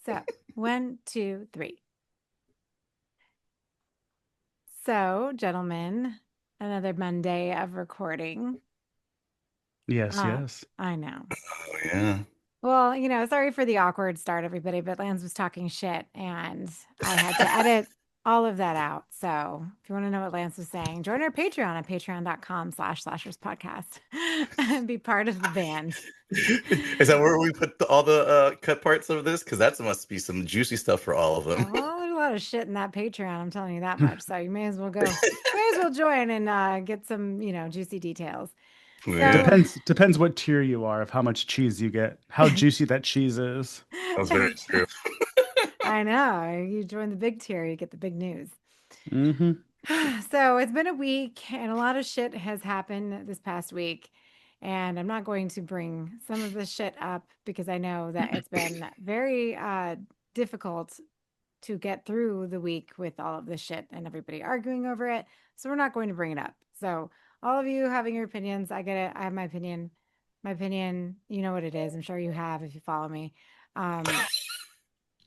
So, 1, 2, 3. So, gentlemen, another Monday of recording. Yes, Uh, yes. I know. Oh yeah. Well, sorry for the awkward start, everybody, but Lance was talking shit and I had to edit all of that out. So if you want to know what Lance was saying, join our Patreon at patreon.com/slashers podcast and be part of the band. Is that where we put all the cut parts of this? Because that must be some juicy stuff for all of them. Well, there's a lot of shit in that Patreon, I'm telling you that much. So you may as well join and get some, juicy details. Yeah, So Depends what tier you are of how much cheese you get, how juicy that cheese is. that's very true. I know. You join the big tier, you get the big news. Mm-hmm. So it's been a week and a lot of shit has happened this past week. And I'm not going to bring some of this shit up because I know that it's been very difficult to get through the week with all of this shit and everybody arguing over it. So we're not going to bring it up. So all of you having your opinions, I get it. I have my opinion. My opinion, you know what it is. I'm sure you have if you follow me. Um, I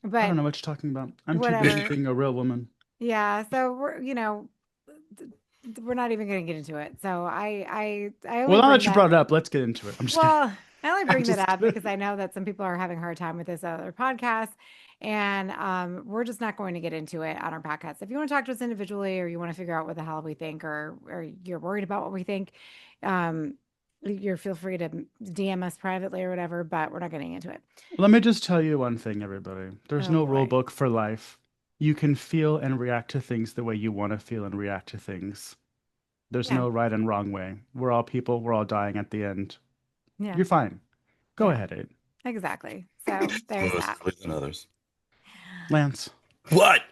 don't but know what you're talking about. I'm too busy whatever. being a real woman. Yeah, so we're not even going to get into it. So I only Well, now bring that you that. brought it up, let's get into it. I'm just kidding. Well, I only I'm bring that just up kidding. because I know that some people are having a hard time with this other podcast, and we're just not going to get into it on our podcast. If you want to talk to us individually, or you want to figure out what the hell we think, or you're worried about what we think, um, you're feel free to DM us privately or whatever. But we're not getting into it. Let me just tell you one thing, everybody. There's Oh no rule boy. book for life. You can feel and react to things the way you want to feel and react to things. There's Yeah. no right and wrong way. We're all people. We're all dying at the end. Yeah. You're fine. Go Yeah. ahead, Abe. Exactly. So Some there's of us that. earlier than others. Lance. What?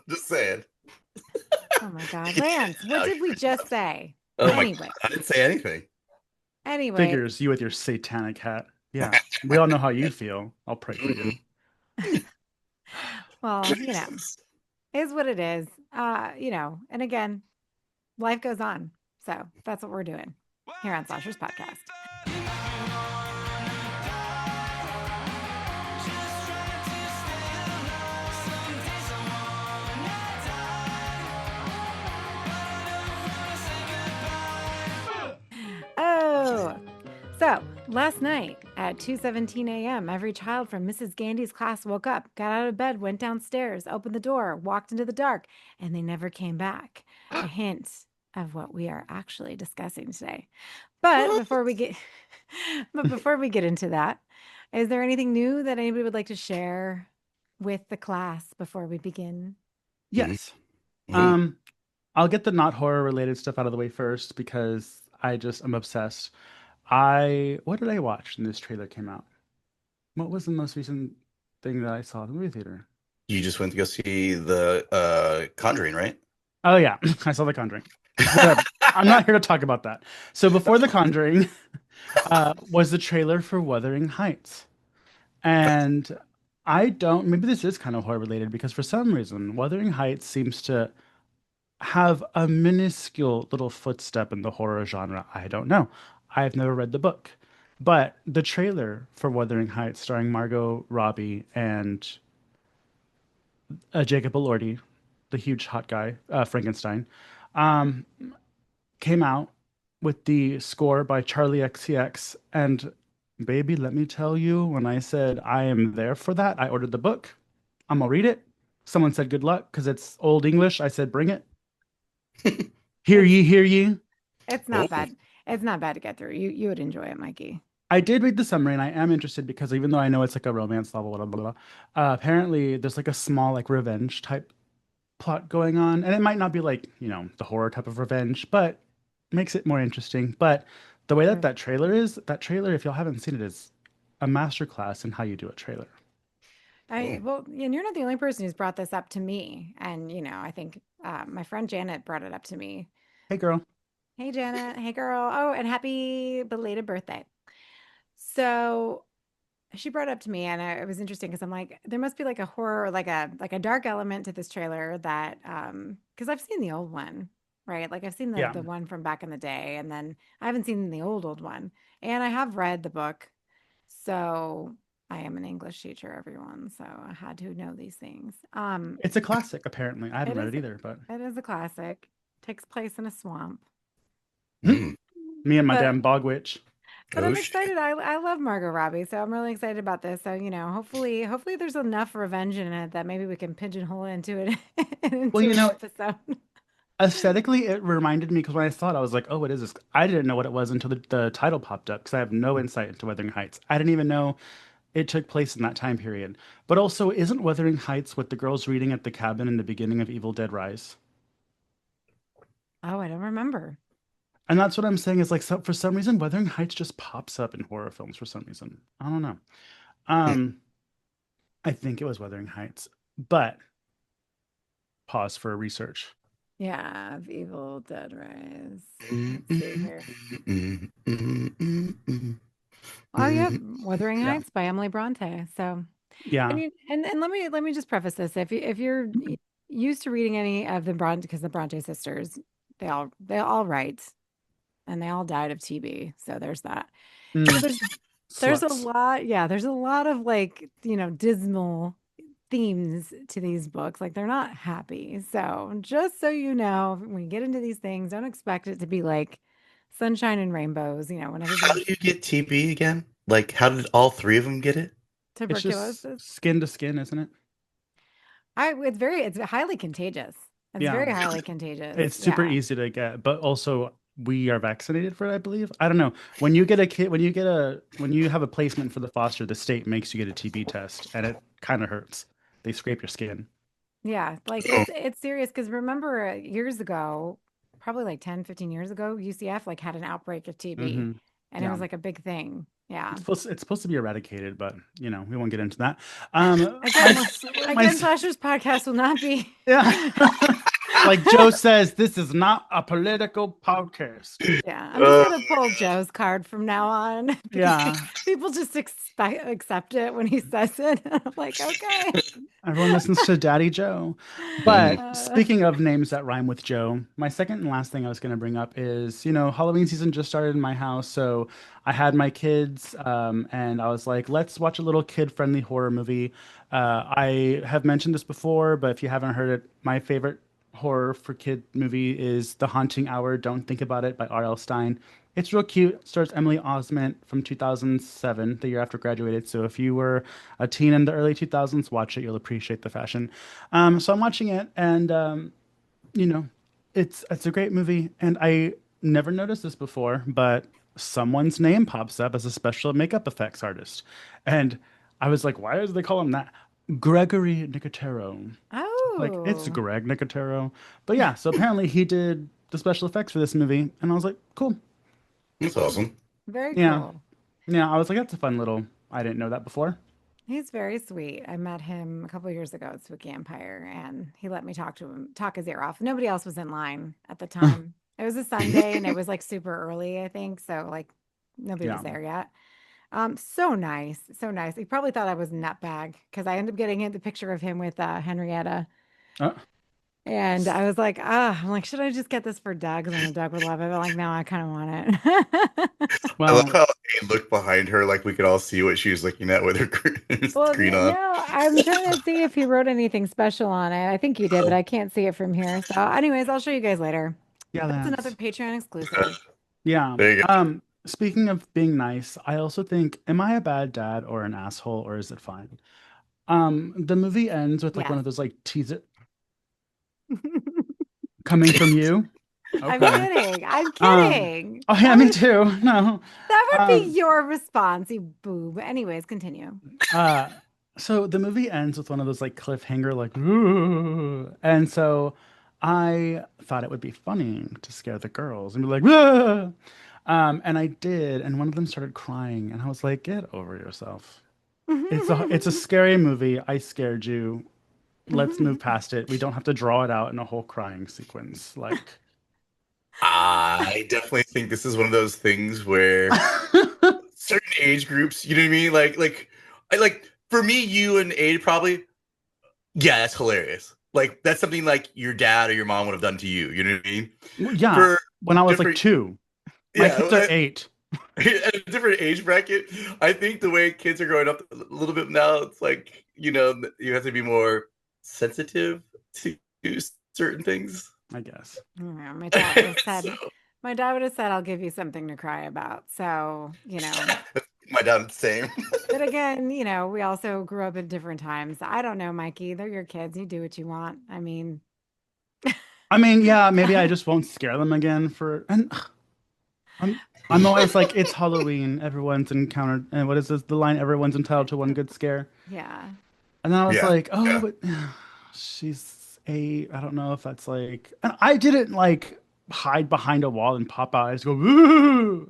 Just saying. Oh my God, You can Lance, what edit did we it just out. say? Oh my Anyway, god, I didn't say anything. anyway, Figures, you with your satanic hat. Yeah, we all know how you feel. I'll pray for you. Mhm. well, Jesus. is what it is. And again, life goes on. So that's what we're doing here on Slashers Podcast. Oh, so last night at 2:17 a.m., every child from Mrs. Gandy's class woke up, got out of bed, went downstairs, opened the door, walked into the dark, and they never came back. A hint of what we are actually discussing today. But before we get but before we get into that, is there anything new that anybody would like to share with the class before we begin? Mhm. Yes. Mhm. Um, I'll get the not horror related stuff out of the way first because I'm obsessed. What did I watch when this trailer came out? What was the most recent thing that I saw in the movie theater? You just went to go see the Conjuring, right? Oh yeah, I saw The Conjuring. Whatever. I'm not here to talk about that. So before The Conjuring, was the trailer for Wuthering Heights. And I don't, maybe this is kind of horror related because for some reason, Wuthering Heights seems to have a minuscule little footstep in the horror genre. I don't know. I've never read the book. But the trailer for Wuthering Heights, starring Margot Robbie and Jacob Elordi, the huge hot guy, Frankenstein, um, came out with the score by Charlie XCX. And baby, let me tell you, when I said I am there for that, I ordered the book. I'm gonna read it. Someone said good luck because it's old English. I said bring it. Hear It's ye, hear ye. it's Oh, not bad. It's not bad to get through. You would enjoy it, Mikey. I did read the summary and I am interested because even though I know it's like a romance novel, blah, blah, blah, apparently there's like a small like revenge type plot going on. And it might not be like, the horror type of revenge, but makes it more interesting. But the way that True. that trailer, if y'all haven't seen it, is a masterclass in how you do a trailer. oh. And you're not the only person who's brought this up to me. And I think my friend Janet brought it up to me. Hey, girl. Hey, Janet. Hey, girl. Oh, and happy belated birthday. So she brought it up to me, and it was interesting because I'm like, there must be like a horror, like a dark element to this trailer that, because I've seen the old one, right? Like I've seen the Yeah. the one from back in the day, and then I haven't seen the old one, and I have read the book, so I am an English teacher, everyone, so I had to know these things. It's a classic, apparently. I haven't It read is it either, but it is a classic. Takes place in a swamp. Mm. me and my But damn bog witch. I'm Oh shit. excited. I love Margot Robbie, so I'm really excited about this. So, hopefully there's enough revenge in it that maybe we can pigeonhole into it Well, into an episode. aesthetically, it reminded me because when I saw it, I was like, "Oh, what is this?" I didn't know what it was until the title popped up because I have no insight into Wuthering Heights. I didn't even know it took place in that time period. But also, isn't Wuthering Heights what the girls reading at the cabin in the beginning of Evil Dead Rise? Oh, I don't remember. And that's what I'm saying is like, so for some reason, Wuthering Heights just pops up in horror films for some reason. I don't know. Um, I think it was Wuthering Heights, but pause for research. Yeah, of Evil Dead Rise. Mm, Let's see mm, here. mm, mm, mm, mm, Oh, yep, mm. Wuthering Yeah, Heights by Emily Bronte. So, yeah. and let me just preface this. If you're used to reading any of the Bronte, because the Bronte sisters, they all write, and they all died of TB. So there's that. So Mm, there's a sluts. lot, yeah, there's a lot of like, dismal themes to these books. Like they're not happy. So just so you know, when you get into these things, don't expect it to be like sunshine and rainbows, when How everybody's did you get TB again? Like, how did all three of them get it? It's just tuberculosis. skin to skin, isn't it? It's highly contagious. It's Yeah. very highly contagious. It's super Yeah. easy to get, but also we are vaccinated for it, I believe. I don't know. When you get a kid, when you have a placement for the foster, the state makes you get a TB test, and it kind of hurts. They scrape your skin. Yeah, like Oh, it's serious because remember years ago, probably like 10, 15 years ago, UCF like had an outbreak of TB Hmm. and it Yeah. was like a big thing. Yeah. It's supposed to be eradicated, but we won't get into that. Again, My again, Slashers podcast will not be. yeah. Like Joe says, this is not a political podcast. Yeah, I'm just uh, gonna pull Joe's card from now on because Yeah. people just accept it when he says it. I'm like, okay. Everyone listens to Daddy Joe. mm, But Uh, speaking of names that rhyme with Joe, my second and last thing I was going to bring up is, Halloween season just started in my house. So I had my kids, and I was like, let's watch a little kid-friendly horror movie. I have mentioned this before, but if you haven't heard it, my favorite horror for kid movie is The Haunting Hour, Don't Think About It by R.L. Stine. It's real cute. Stars Emily Osment from 2007, the year after graduated. So if you were a teen in the early 2000s, watch it. You'll appreciate the fashion. So I'm watching it, and you know, it's a great movie. And I never noticed this before, but someone's name pops up as a special makeup effects artist, and I was like, why do they call him that? Gregory Nicotero. Like it's oh, Greg Nicotero. But yeah, so apparently he did the special effects for this movie, and I was like, cool. that's awesome. very Yeah, cool. yeah. I was like, that's a fun little. I didn't know that before. He's very sweet. I met him a couple of years ago at Spooky Empire, and he let me talk his ear off. Nobody else was in line at the time. It was a Sunday, and it was like super early, I think. So like nobody was Yeah. there yet. So nice, so nice. He probably thought I was a nutbag because I ended up getting the picture of him with Henrietta, Uh, and I was like, I'm like, should I just get this for Doug? Because I know Doug would love it. But like, no, I kind of want it. I love well, how Abe looked behind her like we could all see what she was looking at with her Well, screen on. no, I'm trying to see if he wrote anything special on it. I think he did, but I can't see it from here. So, anyways, I'll show you guys later. yeah, That's another Lance. Patreon exclusive. Yeah. There you go. Speaking of being nice, I also think, am I a bad dad or an asshole, or is it fine? The movie ends with like one Yes. of those like teaser coming from you. I'm Okay. kidding. I'm Um, kidding. oh yeah, me too. No. That would be Um, your response, you boob. Anyways, continue. uh, so the movie ends with one of those like cliffhanger, like, "Ooh," and so I thought it would be funny to scare the girls and be like, "Ooh." And I did, and one of them started crying, and I was like, get over yourself. It's a scary movie. I scared you. Let's move past it. We don't have to draw it out in a whole crying sequence. Like, I definitely think this is one of those things where certain age groups, you know what I mean? Like for me, you and Aid probably, yeah, that's hilarious. Like that's something like your dad or your mom would have done to you. You know what I mean? yeah, For when I was like different, 2, my yeah, kids are 8. At a different age bracket, I think the way kids are growing up a little bit now, it's like, you have to be more sensitive to certain things. I guess. Yeah, my dad would have said, So, my dad would have said, I'll give you something to cry about. So, my dad, same. but again, we also grew up at different times. I don't know, Mikey. They're your kids. You do what you want. I mean, I mean, yeah, maybe I just won't scare them again and I'm I'm always like, it's Halloween, everyone's encountered, and what is this, the line, everyone's entitled to one good scare. yeah. And then I was Yeah. like, oh, Yeah. but she's 8. I don't know if that's like, and I didn't like hide behind a wall and pop out. I just go, ooh.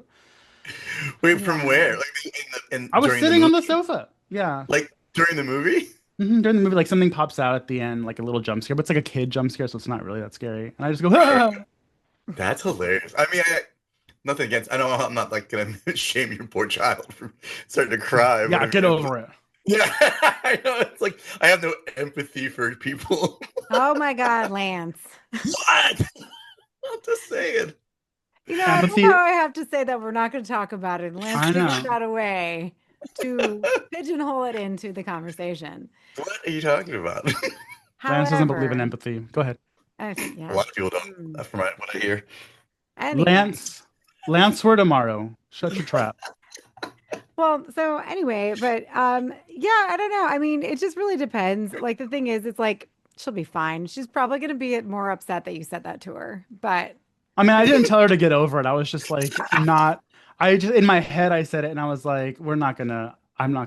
Wait, from Yeah. where? Like I was during the sitting on movie? the sofa. Yeah. Like during the movie? During the movie, like something pops out at the end, like a little jump scare, but it's like a kid jump scare, so it's not really that scary. And I just go, ah! That's hilarious. I mean, nothing against. I know I'm not like gonna shame your poor child for starting to cry. Yeah, get over it. Yeah, I know. It's like I have no empathy for people. Oh my God, Lance. What? I'm just saying. I love Empathy. how I have to say that we're not going to talk about it. Lance I takes know. that away to pigeonhole it into the conversation. What are you talking about? Lance doesn't believe in However, empathy. Go ahead. A yeah. lot of people don't. From what I hear. Anyway. Lance for tomorrow. Shut your trap. Well, so anyway, but yeah, I don't know. I mean, it just really depends. Like the thing is, it's like she'll be fine. She's probably going to be more upset that you said that to her. But I mean, I didn't tell her to get over it. I was just like, not. I just in my head I said it, and I was like, I'm not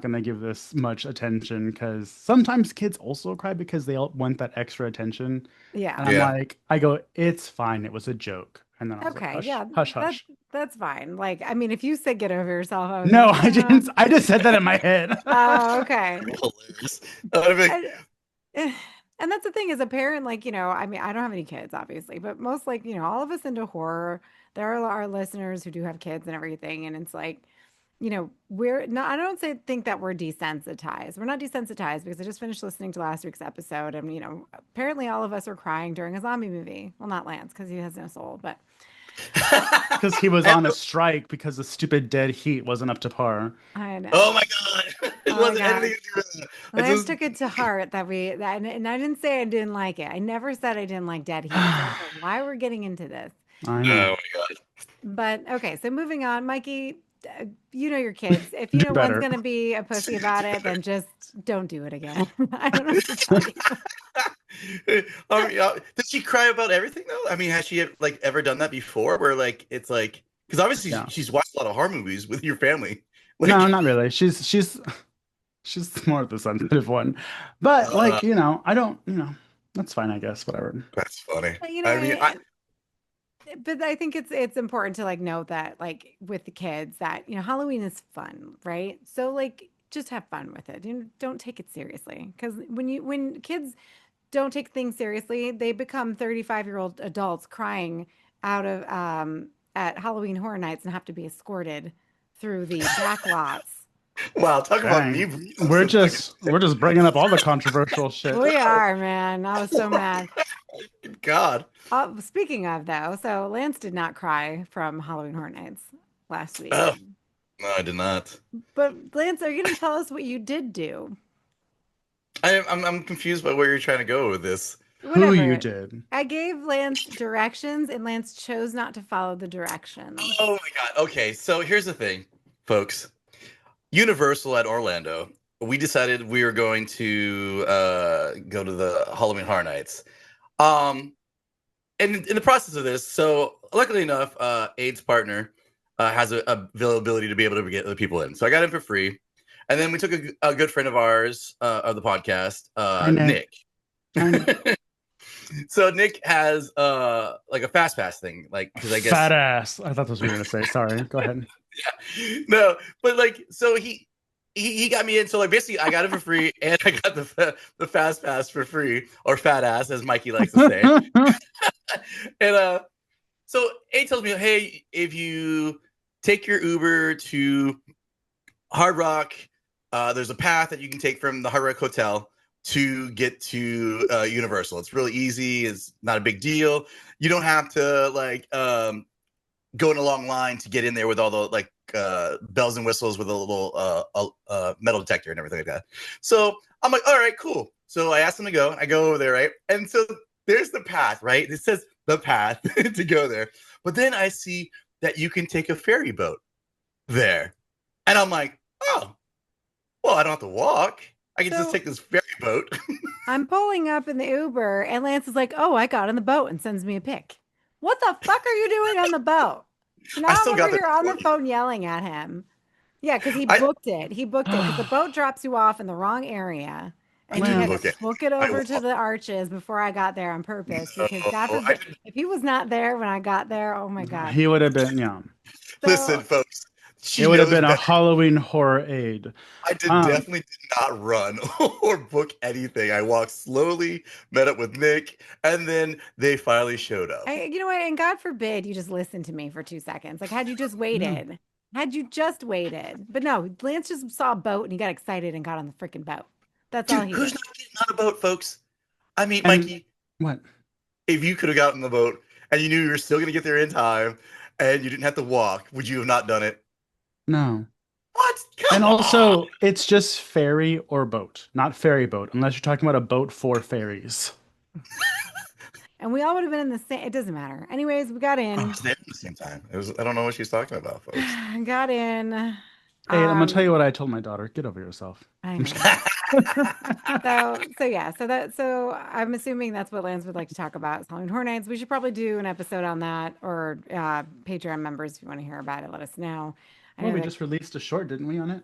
gonna give this much attention because sometimes kids also cry because they all want that extra attention. yeah. And I'm Yeah. like, I go, it's fine. It was a joke. And then I was Okay, like, hush, yeah, hush, that's hush. that's fine. Like, I mean, if you said get over yourself, I was No, like, I didn't. I just said that in my head. oh, okay. Hilarious. I'd be like, And, and that's the thing as a parent, like, I mean, I don't have any kids, obviously, but most like, all of us into horror, there are our listeners who do have kids and everything. And it's like, we're not, I don't think that we're desensitized. We're not desensitized because I just finished listening to last week's episode and, apparently all of us are crying during a zombie movie. Well, not Lance because he has no soul, but Because he was on a strike because the stupid dead heat wasn't up to par. I know. oh my god, it Oh my wasn't God. anything to do with that. I Lance just, took it to heart and I didn't say I didn't like it. I never said I didn't like dead heat. So I don't know why we're getting into this. I oh know. my god. But okay, so moving on, Mikey, you know your kids. If you Do know one's better. going to be a pussy about it, then just don't do it again. I don't know what to tell you. Does she cry about everything though? I mean, has she like ever done that before? Where like it's like because obviously Yeah. she's watched a lot of horror movies with your family. Like, No, not really. She's more the sensitive one. But like, I don't, that's fine, I guess. Whatever. that's funny. But, I mean, but I think it's important to like note that like with the kids that Halloween is fun, right? So like just have fun with it. Don't take it seriously because when kids don't take things seriously, they become 35-year-old adults crying out of at Halloween Horror Nights and have to be escorted through the back lots. wow, talk about me. Dang. We're just bringing up all the controversial shit. We are, man. I was so mad. God. Speaking of though, so Lance did not cry from Halloween Horror Nights last week. Oh, no, I did not. But Lance, are you going to tell us what you did do? I'm confused by where you're trying to go with this. Whatever. Who you did. I gave Lance directions and Lance chose not to follow the directions. Oh my god. Okay, so here's the thing, folks. Universal at Orlando, we decided we were going to go to the Halloween Horror Nights. And in the process of this, so luckily enough, Ade's partner has a availability to be able to get other people in. So I got in for free. And then we took a good friend of ours of the podcast, Nick. So Nick has like a fast pass thing, like because I guess Fat ass. I thought that's what you were gonna say. Sorry. Go ahead. Yeah, no, but like so he got me in. So like basically, I got it for free, and I got the fast pass for free, or fat ass as Mikey likes to say. And so A tells me, hey, if you take your Uber to Hard Rock, there's a path that you can take from the Hard Rock Hotel to get to Universal. It's really easy. It's not a big deal. You don't have to like go in a long line to get in there with all the like bells and whistles with a little metal detector and everything like that. So I'm like, all right, cool. So I asked them to go. I go over there, right? And so there's the path, right? It says the path to go there. But then I see that you can take a ferry boat there. And I'm like, oh, well, I don't have to walk. I can just So take this ferry boat. I'm pulling up in the Uber, and Lance is like, "Oh, I got on the boat," and sends me a pic. What the fuck are you doing on the boat? So now I I'm still over got the here on the recording. phone yelling at him. Yeah, because he I, booked it. He booked it because the boat drops you off in the wrong area. I And he didn't had to book it. book it I over to walked. the arches before I got there on purpose because God No, I forbid didn't. if he was not there when I got there, oh my God. He would have been, yeah. Listen, So folks. It She would have knows been a better. Halloween horror aid. I did Um, definitely did not run or book anything. I walked slowly, met up with Nick, and then they finally showed up. you know what? And God forbid you just listen to me for 2 seconds. Like, had you just no. waited, had you just waited. But no, Lance just saw a boat and he got excited and got on the freaking boat. That's all Dude, he who's did. not getting on a boat, folks? I mean, And Mikey, what? if you could have gotten the boat and you knew you were still going to get there in time and you didn't have to walk, would you have not done it? No. What? And Come on. also, it's just ferry or boat, not ferry boat, unless you're talking about a boat for ferries. And we all would have been in the same, it doesn't matter. Anyways, we got I in. was there at the same time. I don't know what she's talking about, folks. Got in. Hey, I'm gonna tell you Um, what I told my daughter. Get over yourself. I I'm just know. So yeah, so I'm assuming that's what Lance would like to talk about is Halloween Horror Nights. We should probably do an episode on that or Patreon members if you want to hear about it, let us know. I well, know we that just released a short, didn't we, on it?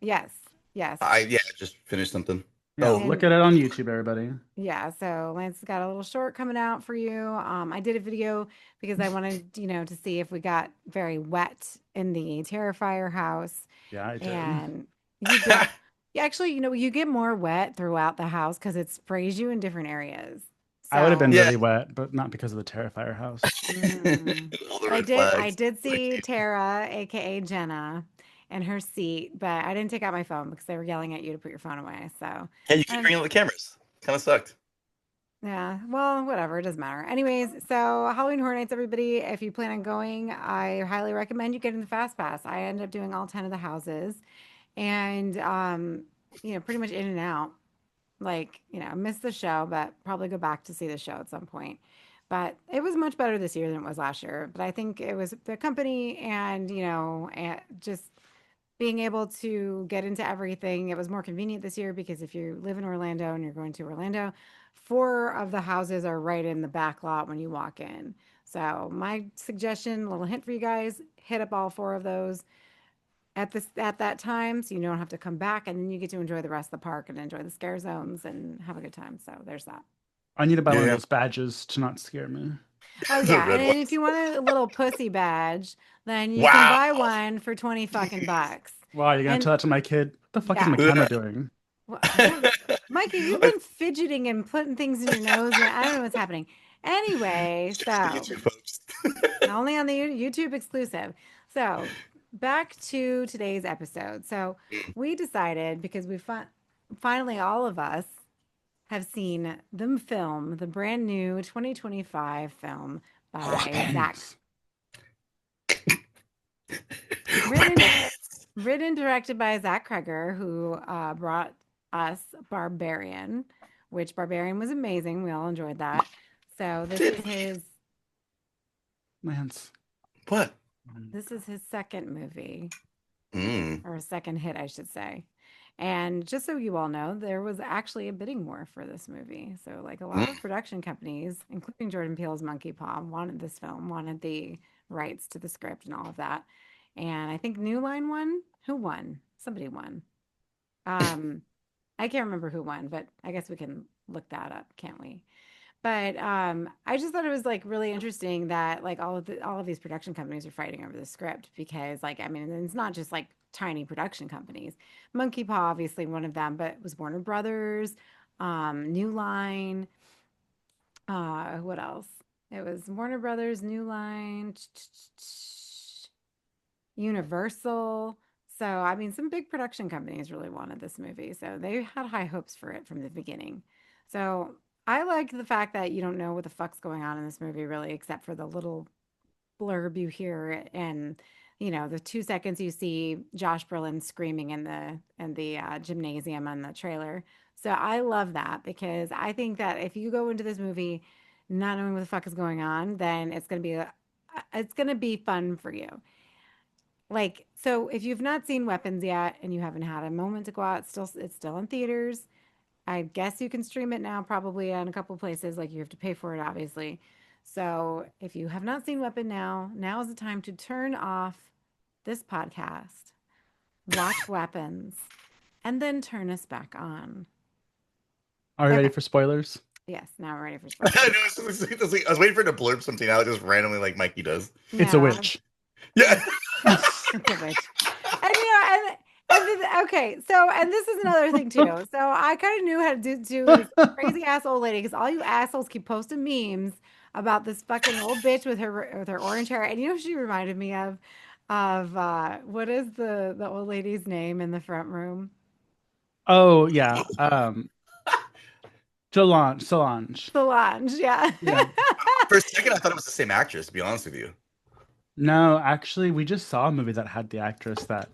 yes, yes. Yeah, I just finished something. Yeah, Oh, look And at it on YouTube, everybody. yeah, so Lance has got a little short coming out for you. I did a video because I wanted, to see if we got very wet in the Terrifier house. Yeah, I did. And you get, you actually, you get more wet throughout the house because it sprays you in different areas. I would have been So, yeah. really wet, but not because of the Terrifier house. All the but I red did, I flags. did Like, see Tara, aka Jenna, in her seat, but I didn't take out my phone because they were yelling at you to put your phone away. So, yeah, you keep um, bringing up the cameras. Kind of sucked. yeah, well, whatever, it doesn't matter. Anyways, so Halloween Horror Nights, everybody, if you plan on going, I highly recommend you getting the Fast Pass. I ended up doing all 10 of the houses and, pretty much in and out. Like, I missed the show, but probably go back to see the show at some point. But it was much better this year than it was last year. But I think it was the company and, and just being able to get into everything. It was more convenient this year because if you live in Orlando and you're going to Orlando, four of the houses are right in the back lot when you walk in. So my suggestion, little hint for you guys, hit up all four of those at that time so you don't have to come back and then you get to enjoy the rest of the park and enjoy the scare zones and have a good time. So there's that. I need to buy one of Yeah, those badges to not scare me. Oh the yeah, and red then if ones. you want a little pussy badge, then you can Wow. buy one for 20 fucking bucks. Wow, you're gonna And tell that to my kid? What the fuck is my yeah, camera doing? Mikey, you've been fidgeting and putting things in your nose and I don't know what's happening. Anyway, Just to so get you folks. only on the YouTube exclusive. So back to today's episode. So we decided because finally all of us have seen the brand new 2025 film by Zach, Weapons. written written directed by Zach Cregger, who brought us Barbarian, which Barbarian was amazing. We all enjoyed that. So Did we? Lance. What? this is his second movie. Mm. Or a second hit, I should say. And just so you all know, there was actually a bidding war for this movie. So, like a lot Mm. of production companies, including Jordan Peele's Monkey Paw, wanted this film, wanted the rights to the script and all of that. And I think New Line won. Who won? Somebody won. Um, I can't remember who won, but I guess we can look that up, can't we? But I just thought it was like really interesting that like all of these production companies are fighting over the script because like I mean it's not just like tiny production companies. Monkey Paw obviously one of them, but it was Warner Brothers, New Line, what else? It was Warner Brothers, New Line, Universal. So I mean some big production companies really wanted this movie. So they had high hopes for it from the beginning. So I like the fact that you don't know what the fuck's going on in this movie, really, except for the little blurb you hear, and the 2 seconds you see Josh Brolin screaming in the gymnasium on the trailer. So I love that because I think that if you go into this movie not knowing what the fuck is going on, then it's gonna be fun for you. Like, so if you've not seen Weapons yet and you haven't had a moment to go out, it's still in theaters. I guess you can stream it now, probably on a couple places. Like, you have to pay for it, obviously. So if you have not seen Weapon now is the time to turn off this podcast, watch Weapons, and then turn us back on. Are you ready Okay. for spoilers? Yes, now we're ready for I spoilers. I was waiting for it to blurb something out just randomly like Mikey does. It's a No, witch. Yeah. it's a witch. And okay, so and this is another thing too. So I kind of knew how to do this crazy ass old lady because all you assholes keep posting memes about this fucking old bitch with her orange hair. And you know who she reminded me of what is the old lady's name in the front room? Oh yeah. Solange. Solange, yeah. Yeah. For a second, I thought it was the same actress, to be honest with you. No, actually, we just saw a movie that had the actress that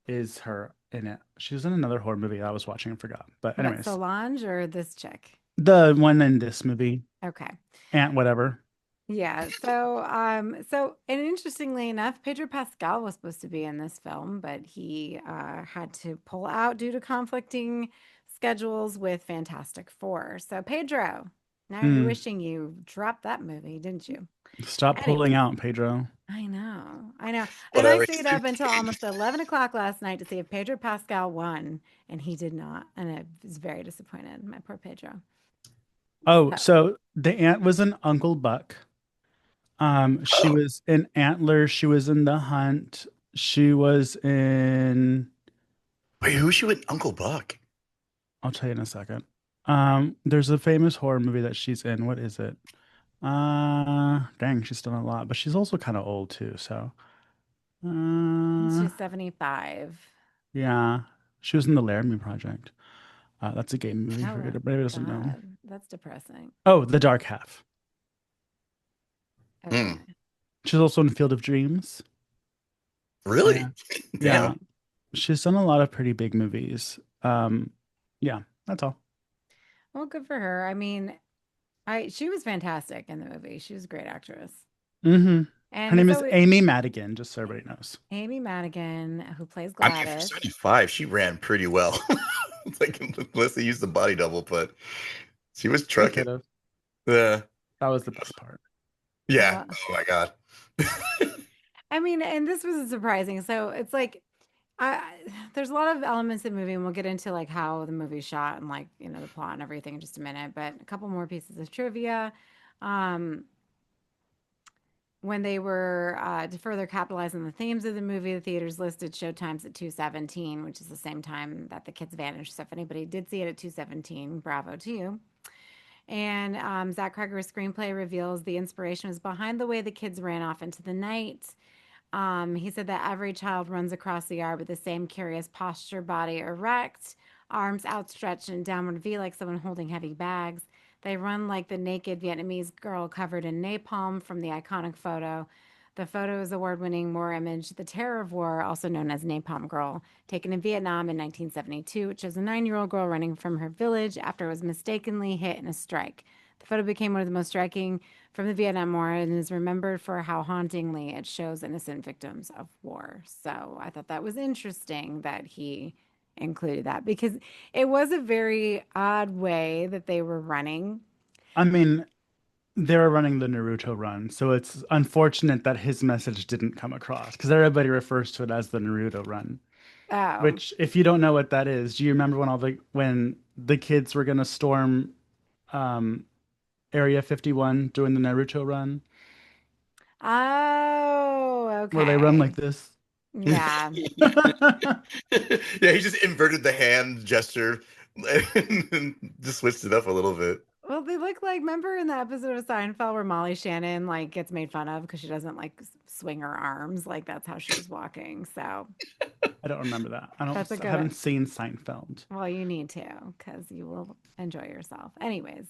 is her in it. She was in another horror movie I was watching and forgot. But What, anyways, Solange or this chick? the one in this movie, Okay. Aunt whatever. Yeah. And interestingly enough, Pedro Pascal was supposed to be in this film, but he had to pull out due to conflicting schedules with Fantastic Four. So, Pedro, now you're Hmm. wishing you dropped that movie, didn't you? Stop pulling Anyways, out, Pedro. I know. I know. And I Whatever. stayed up until almost 11 o'clock last night to see if Pedro Pascal won, and he did not. And I was very disappointed. My poor Pedro. Oh, So, so the aunt was an Uncle Buck. She Oh, was in Antler. She was in The Hunt. She was in. wait, who's she with Uncle Buck? I'll tell you in a second. There's a famous horror movie that she's in. What is it? Dang, she's done a lot, but she's also kind of old too. So, uh, she's 75. yeah, she was in the Laramie Project. That's a gay movie Oh, for everybody who doesn't know. God. That's depressing. Oh, The Dark Half. Hmm. Okay. She's also in Field of Dreams. Really? Yeah, Damn. yeah, she's done a lot of pretty big movies. Yeah, that's all. Well, good for her. I mean, she was fantastic in the movie. She was a great actress. Hmm. Her And name it's is always Amy Madigan, just so everybody knows. Amy Madigan, who plays I mean, for Gladys. 75, she ran pretty well. It's like, unless they used the body double, but she was They trucking. could have. Yeah. That was the best part. Yeah. Well, Oh my God. I mean, and this was surprising. So it's like there's a lot of elements in the movie, and we'll get into like how the movie's shot and like the plot and everything in just a minute. But a couple more pieces of trivia. Um, when they were to further capitalize on the themes of the movie, the theaters listed show times at 2:17, which is the same time that the kids vanished. So if anybody did see it at 2:17, bravo to you. And Zach Cregger's screenplay reveals the inspiration was behind the way the kids ran off into the night. He said that every child runs across the yard with the same curious posture, body erect, arms outstretched in downward V like someone holding heavy bags. They run like the naked Vietnamese girl covered in napalm from the iconic photo. The photo is award winning war image, The Terror of War, also known as Napalm Girl, taken in Vietnam in 1972, which shows a 9-year-old girl running from her village after it was mistakenly hit in a strike. The photo became one of the most striking from the Vietnam War and is remembered for how hauntingly it shows innocent victims of war. So I thought that was interesting that he included that because it was a very odd way that they were running. I mean, they were running the Naruto run, so it's unfortunate that his message didn't come across because everybody refers to it as the Naruto run. Oh, Which, if you don't know what that is, do you remember when the kids were gonna storm um, Area 51 doing the Naruto run, oh, where they run okay. like this? Yeah. Yeah, he just inverted the hand gesture and just switched it up a little bit. Well, they look like, remember in the episode of Seinfeld where Molly Shannon like gets made fun of because she doesn't like swing her arms, like that's how she was walking. So I don't remember that. that's a I good. haven't seen Seinfeld. Well, you need to because you will enjoy yourself. Anyways,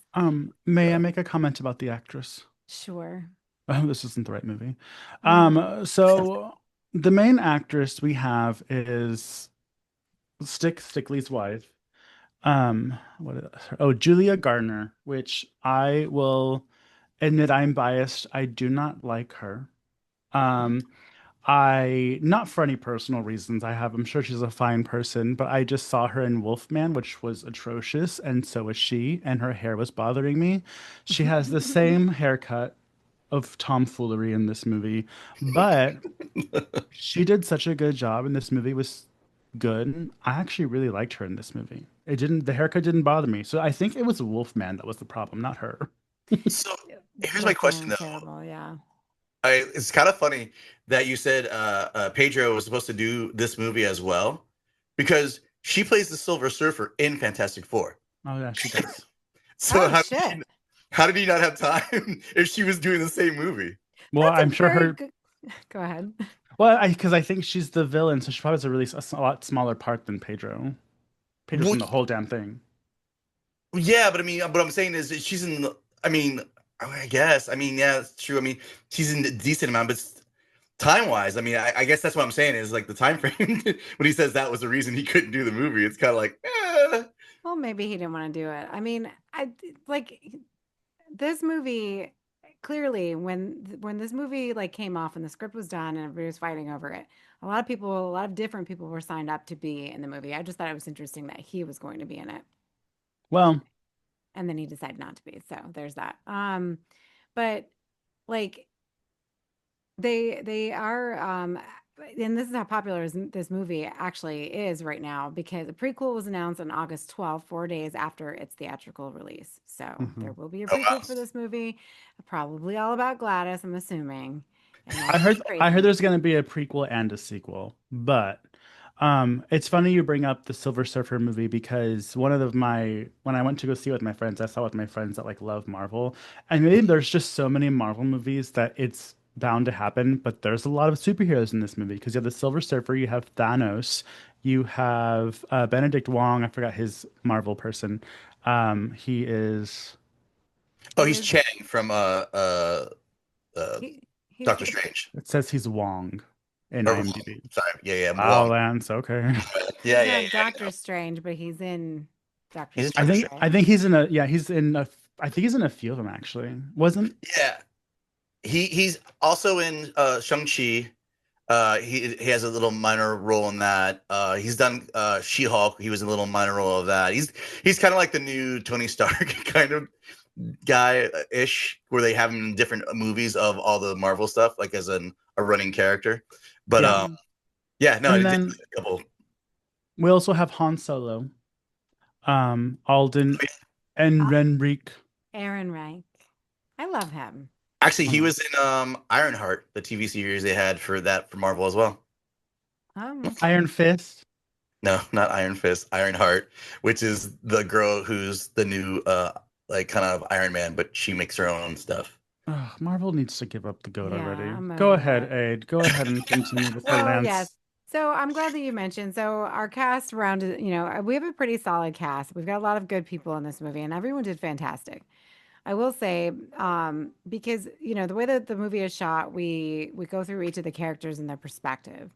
May I Yeah. make a comment about the actress? sure. Oh, this isn't the right movie. Oh, So the main actress we have is Stickley's wife. What is oh, Julia Garner, which I will admit I'm biased. I do not like her. Um, I not for any personal reasons. I'm sure she's a fine person, but I just saw her in Wolfman, which was atrocious, and so was she, and her hair was bothering me. She has the same haircut of tomfoolery in this movie, but she did such a good job, and this movie was good. I actually really liked her in this movie. The haircut didn't bother me. So I think it was Wolfman that was the problem, not her. So here's my Wolfman question was though. terrible. Yeah. It's kind of funny that you said Pedro was supposed to do this movie as well, because she plays the Silver Surfer in Fantastic Four. Oh yeah, she does. So Oh shit. how did he not have time if she was doing the same movie? Well, That's a I'm sure very her. good. Go ahead. Well, because I think she's the villain, so she probably has a lot smaller part than Pedro. Pedro's Well, in the whole damn thing. yeah, but I mean, what I'm saying is that she's in. I mean, I guess. I mean, yeah, it's true. I mean, she's in a decent amount, but time wise, I mean, I guess that's what I'm saying is like the time frame when he says that was the reason he couldn't do the movie. It's kind of like, Well, maybe he didn't want to do it. I mean, like this movie clearly when this movie like came off and the script was done and everybody was fighting over it. A lot of different people were signed up to be in the movie. I just thought it was interesting that he was going to be in it. Well, And then he decided not to be. So there's that. But like they are and this is how popular this movie actually is right now because a prequel was announced on August 12th, 4 days after its theatrical release. So mhm. there will be a oh wow. prequel for this movie, probably all about Gladys, I'm assuming. And I that's heard just I heard crazy. there's going to be a prequel and a sequel, but it's funny you bring up the Silver Surfer movie because when I went to go see it with my friends, I saw it with my friends that like love Marvel, and maybe there's just so many Marvel movies that it's bound to happen. But there's a lot of superheroes in this movie because you have the Silver Surfer, you have Thanos, you have Benedict Wong. I forgot his Marvel person. He is. Oh, He he's is Chang from uh he's Doctor Strange. It says he's Wong in Or IMDb. sorry, yeah, Wow, Wong. Lance. Okay. Yeah, he's yeah, not yeah. Doctor Strange, but he's in Doctor He's in I Doctor Strange, think Strange. right? I think he's in a yeah, he's in a I think he's in a few of them actually. Wasn't Yeah, he's also in Shang-Chi. He has a little minor role in that. He's done She-Hulk. He was a little minor role of that. He's kind of like the new Tony Stark kind of guy ish, where they have him in different movies of all the Marvel stuff, like as a running character. But yeah. Mhm. yeah, no, And it did then a couple. we also have Han Solo, Alden Uh, Ehrenreich. Ehrenreich. I love him. Actually, he Oh, was in Ironheart, the TV series they had for Marvel as well. Okay. Iron Fist. No, not Iron Fist, Ironheart, which is the girl who's the new like kind of Iron Man, but she makes her own stuff. Ugh, Marvel needs to give up the goat Yeah, already. I'm Go over ahead, it. Aid. Go ahead and continue before Well, yes. Lance. So I'm glad that you mentioned. So our cast rounded, we have a pretty solid cast. We've got a lot of good people in this movie, and everyone did fantastic. I will say, because the way that the movie is shot, we go through each of the characters and their perspective.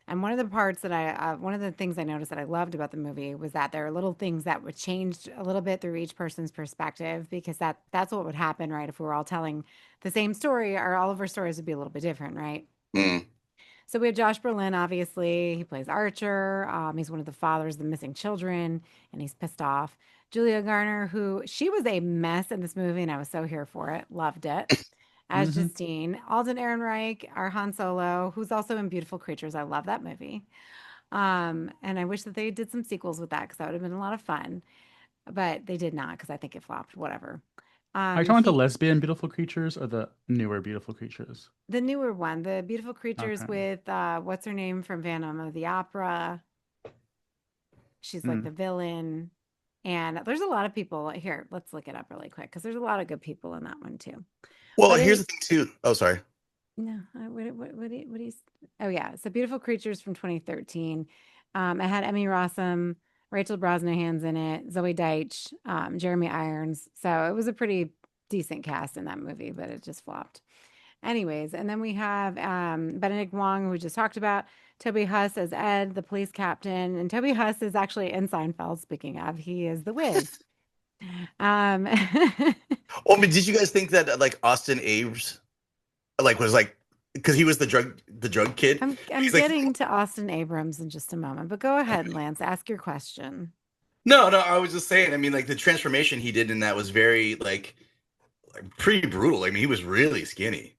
And one of the things I noticed that I loved about the movie was that there are little things that were changed a little bit through each person's perspective because that's what would happen, right? If we were all telling the same story, or all of our stories would be a little bit different, right? Mm. So we have Josh Brolin, obviously. He plays Archer. He's one of the fathers of the missing children, and he's pissed off. Julia Garner, who she was a mess in this movie, and I was so here for it. Loved it. As Hmm. Justine. Alden Ehrenreich, our Han Solo, who's also in Beautiful Creatures. I love that movie. And I wish that they did some sequels with that because that would have been a lot of fun. But they did not because I think it flopped. Whatever. Are you talking about the He lesbian beautiful creatures or the newer beautiful creatures? the newer one, the Beautiful Creatures Okay. with what's her name from Phantom of the Opera. She's like Mm. the villain. And there's a lot of people here. Let's look it up really quick because there's a lot of good people in that one too. Well, But here's any the thing too. Oh, sorry. no, what do you, oh yeah, so Beautiful Creatures from 2013. It had Emmy Rossum, Rachel Brosnahan's in it, Zoe Deitch, Jeremy Irons. So it was a pretty decent cast in that movie, but it just flopped. Anyways, and then we have Benedict Wong, who we just talked about. Toby Huss as Ed, the police captain, and Toby Huss is actually in Seinfeld. Speaking of, he is the Wiz. Um, Oh, but did you guys think that like Austin Aves like was like because he was the drug kid? I'm He's like, getting to Austin Abrams in just a moment, but go ahead, Lance. Ask your question. no, no. I was just saying. I mean, like the transformation he did in that was very like pretty brutal. I mean, he was really skinny.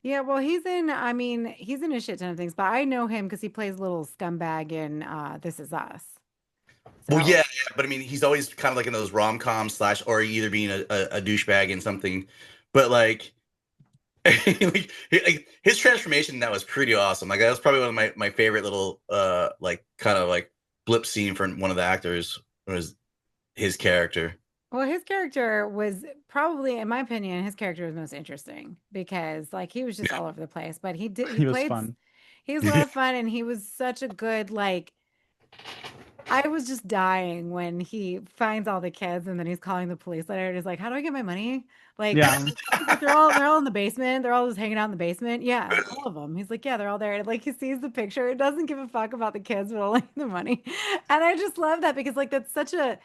Yeah, well, I mean, he's in a shit ton of things, but I know him because he plays a little scumbag in This Is Us. Well, So, yeah, but I mean, he's always kind of like in those rom com slash or either being a douchebag in something, but like his transformation that was pretty awesome. Like that was probably one of my favorite little like kind of like blip scene from one of the actors was his character. well, his character was probably, in my opinion, his character was most interesting because, like, he was just all over the place, but he He was played, fun. he was a lot of fun, and he was such a good, like, I was just dying when he finds all the kids and then he's calling the police later and he's like, "How do I get my money?" Like Yeah. he's like, they're all in the basement. They're all just hanging out in the basement. Yeah, all of them. He's like, "Yeah, they're all there." And like he sees the picture. It doesn't give a fuck about the kids, but only the money. And I just love that because like that's such a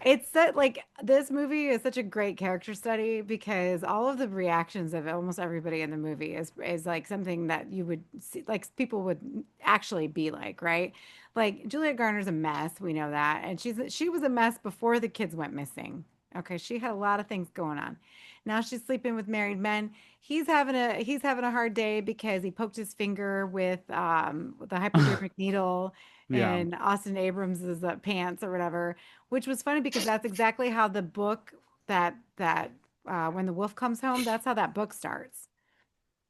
it's that like this movie is such a great character study because all of the reactions of almost everybody in the movie is like something that you would see, like people would actually be like, right? Like Juliet Garner's a mess, we know that, and she was a mess before the kids went missing. Okay, she had a lot of things going on. Now she's sleeping with married men. He's having a hard day because he poked his finger with a hypodermic needle Yeah. in Austin Abrams' pants or whatever, which was funny because that's exactly how the book that when the wolf comes home, that's how that book starts.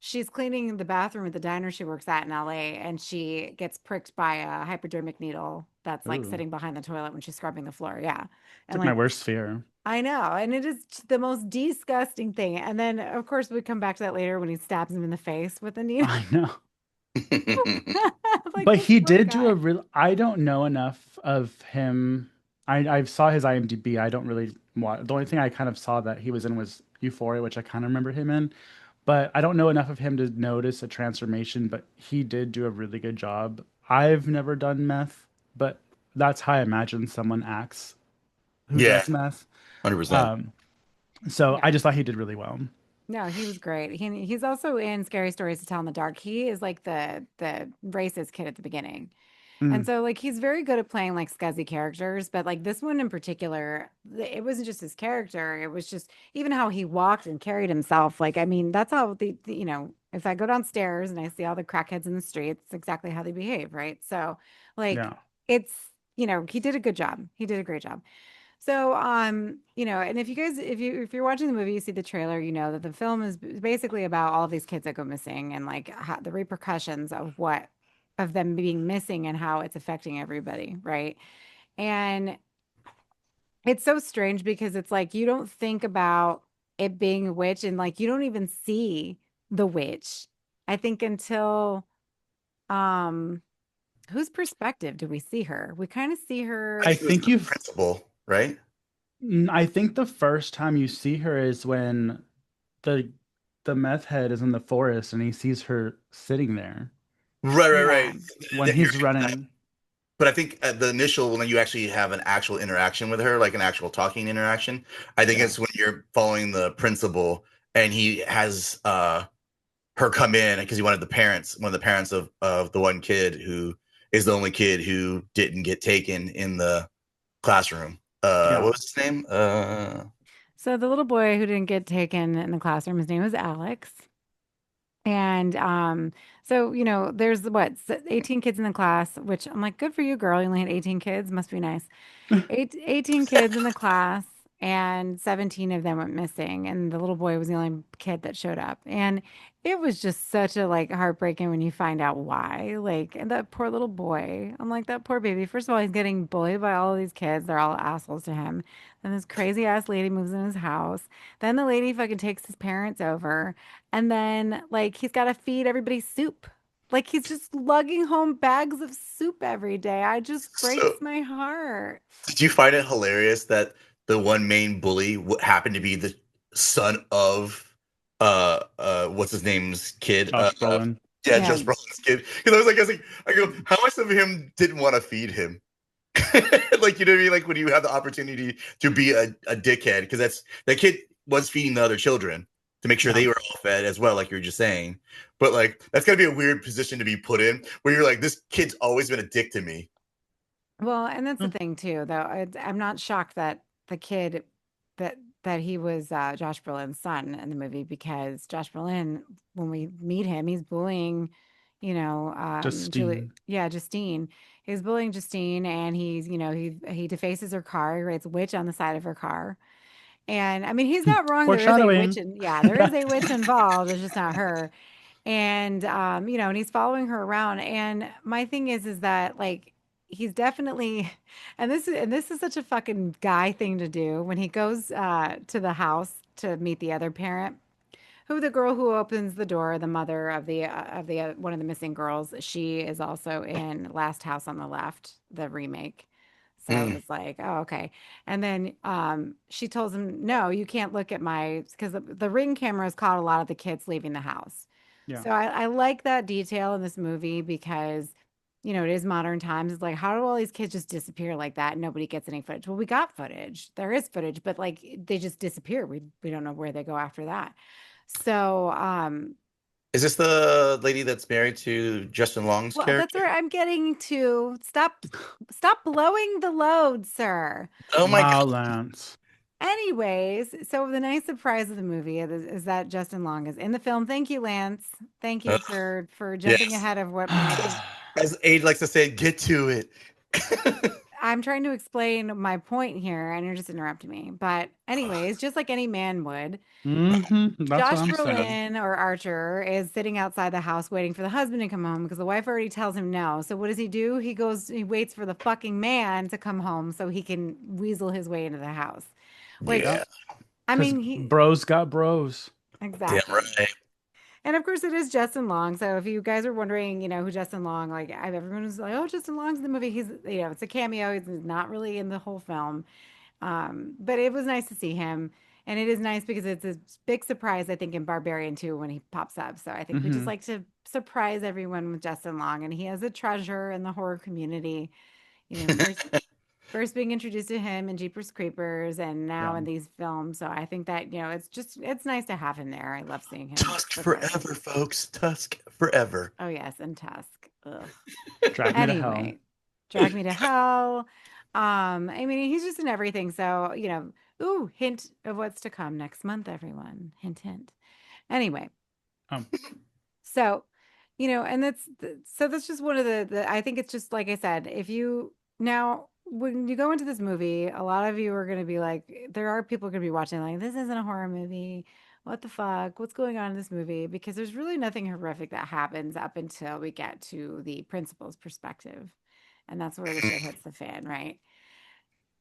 She's cleaning the bathroom at the diner she works at in LA, and she gets pricked by a hypodermic needle that's like Ooh. sitting behind the toilet when she's scrubbing the floor. Yeah. It's And like my like, worst fear. I know. And it is the most disgusting thing. And then, of course, we come back to that later when he stabs him in the face with a needle. I know. Like, But this he poor did do a guy. real I don't know enough of him. I saw his IMDb. I don't really watch. The only thing I kind of saw that he was in was Euphoria, which I kind of remember him in. But I don't know enough of him to notice a transformation, but he did do a really good job. I've never done meth, but that's how I imagine someone acts who Yeah, does meth. 100%. Um, so Yeah. I just thought he did really well. No, he was great. He's also in Scary Stories to Tell in the Dark. He is like the racist kid at the beginning. And Mm, so like he's very good at playing like scuzzy characters, but like this one in particular, it wasn't just his character, it was just even how he walked and carried himself. Like I mean, that's how if I go downstairs and I see all the crackheads in the street, it's exactly how they behave, right? So like yeah. it's he did a good job. He did a great job. So, and if you're watching the movie, you see the trailer, you know that the film is basically about all of these kids that go missing and like how, the repercussions of them being missing and how it's affecting everybody, right? And it's so strange because it's like you don't think about it being a witch and like you don't even see the witch. I think until um whose perspective do we see her? We kind of see I I her. think it was think the you've principal, right? I think the first time you see her is when the the meth head is in the forest and he sees her sitting there Right, right, right. Yeah. when You're he's right. running. But I think the initial when you actually have an actual interaction with her, like an actual talking interaction, I think Yeah. it's when you're following the principal and he has her come in because he wanted one of the parents of the one kid who is the only kid who didn't get taken in the classroom. Yeah. What was his name? So the little boy who didn't get taken in the classroom, his name was Alex. And so there's 18 kids in the class, which I'm like, good for you, girl. You only had 18 kids, must be nice. 18 kids in the class, and 17 of them went missing, and the little boy was the only kid that showed up. And it was just such a like heartbreaking when you find out why. Like, and that poor little boy. I'm like, that poor baby. First of all, he's getting bullied by all of these kids. They're all assholes to him. Then this crazy ass lady moves in his house. Then the lady fucking takes his parents over. And then like he's got to feed everybody soup. Like he's just lugging home bags of soup every day. I just breaks So my heart. did you find it hilarious that the one main bully happened to be the son of what's his name's kid? Josh Brolin. Yeah, Yeah. Josh Brolin's kid. Because I was like, I go, how much of him didn't want to feed him? Like, you know what I mean? Like when you have the opportunity to be a dickhead, because that kid was feeding the other children to make sure they were all fed as well, like you were just saying. But like that's gotta be a weird position to be put in where you're like, this kid's always been a dick to me. Well, and that's the Hmm. thing too, though. I'm not shocked that the kid that he was Josh Brolin's son in the movie because Josh Brolin, when we meet him, he's bullying, Julie, Justine. yeah, Justine. He's bullying Justine, and he defaces her car. He writes "witch" on the side of her car. And I mean, he's not wrong. There is a witch, Foreshadowing. and yeah, there is a witch involved. It's just not her. And and he's following her around. And my thing is that like he's definitely and this is such a fucking guy thing to do when he goes to the house to meet the other parent, who the girl who opens the door, the mother of the one of the missing girls. She is also in Last House on the Left, the remake. So it Mm. was like, oh, okay. And then she tells him, no, you can't look at my, because the ring cameras caught a lot of the kids leaving the house. Yeah. So I like that detail in this movie because, it is modern times. It's like, how do all these kids just disappear like that and nobody gets any footage? Well, we got footage. There is footage, but like they just disappear. We don't know where they go after that. So, Is this the lady that's married to Justin Long's well, that's character? where I'm getting to. Stop blowing the load, sir. Oh my Wow, god. Lance. Anyways, so the nice surprise of the movie is that Justin Long is in the film. Thank you, Lance. Thank you for jumping Yes. ahead of what my thing. As Aid likes to say, get to it. I'm trying to explain my point here, and you're just interrupting me. But anyways, just like any man would, That's what Josh I'm saying. Brolin or Archer is sitting outside the house waiting for the husband to come home because the wife already tells him no. So what does he do? He waits for the fucking man to come home so he can weasel his way into the house. Which Yep. Yeah, I Because mean, he bros got bros. damn exactly. right. And of course, it is Justin Long. So if you guys are wondering, who Justin Long, like everyone was like, oh, Justin Long's in the movie. He's, it's a cameo. He's not really in the whole film. But it was nice to see him. And it is nice because it's a big surprise, I think, in Barbarian too when he pops up. So I think we just Hmm. like to surprise everyone with Justin Long. And he has a treasure in the horror community. First being introduced to him in Jeepers Creepers and now Yeah. in these films. So I think that, it's nice to have him there. I love seeing him Tusk surprised. forever, folks. Tusk forever. Oh yes, and Tusk. Ugh. Drag me to hell. Anyway, Drag Me to Hell. I mean, he's just in everything. So, ooh, hint of what's to come next month, everyone. Hint, hint. Anyway, Um, so, and so that's just one of I think it's just like I said, if you now when you go into this movie, a lot of you are going to be like, there are people going to be watching like, this isn't a horror movie. What the fuck? What's going on in this movie? Because there's really nothing horrific that happens up until we get to the principal's perspective. And that's where the shit hits the fan, right?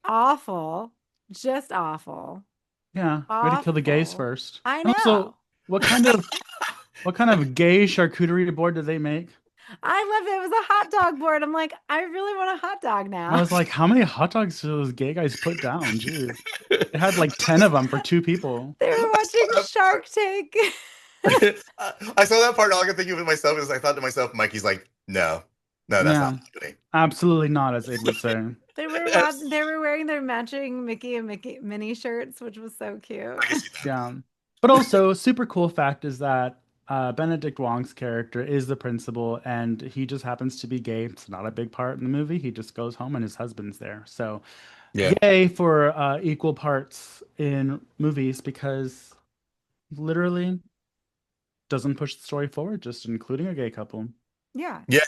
Awful. Just awful. yeah. Way to kill the gays Awful. first. I And also, know. what kind of gay charcuterie board did they make? I love it. It was a hot dog board. I'm like, I really want a hot dog I now. was like, how many hot dogs do those gay guys put down? Jeez. They had like 10 of them for 2 people. They were I saw watching Shark Tank. I saw that part. All I could think of myself is I thought to myself, Mikey's like, no, no, that's Yeah. not happening. Absolutely not, as Abe would say. They were wearing their matching Mickey and Mickey mini shirts, which was so cute. I can see that. Yeah. But also, super cool fact is that Benedict Wong's character is the principal, and he just happens to be gay. It's not a big part in the movie. He just goes home and his husband's there. So, Yeah. yay for equal parts in movies because literally doesn't push the story forward, just including a gay couple. Yeah. Yeah.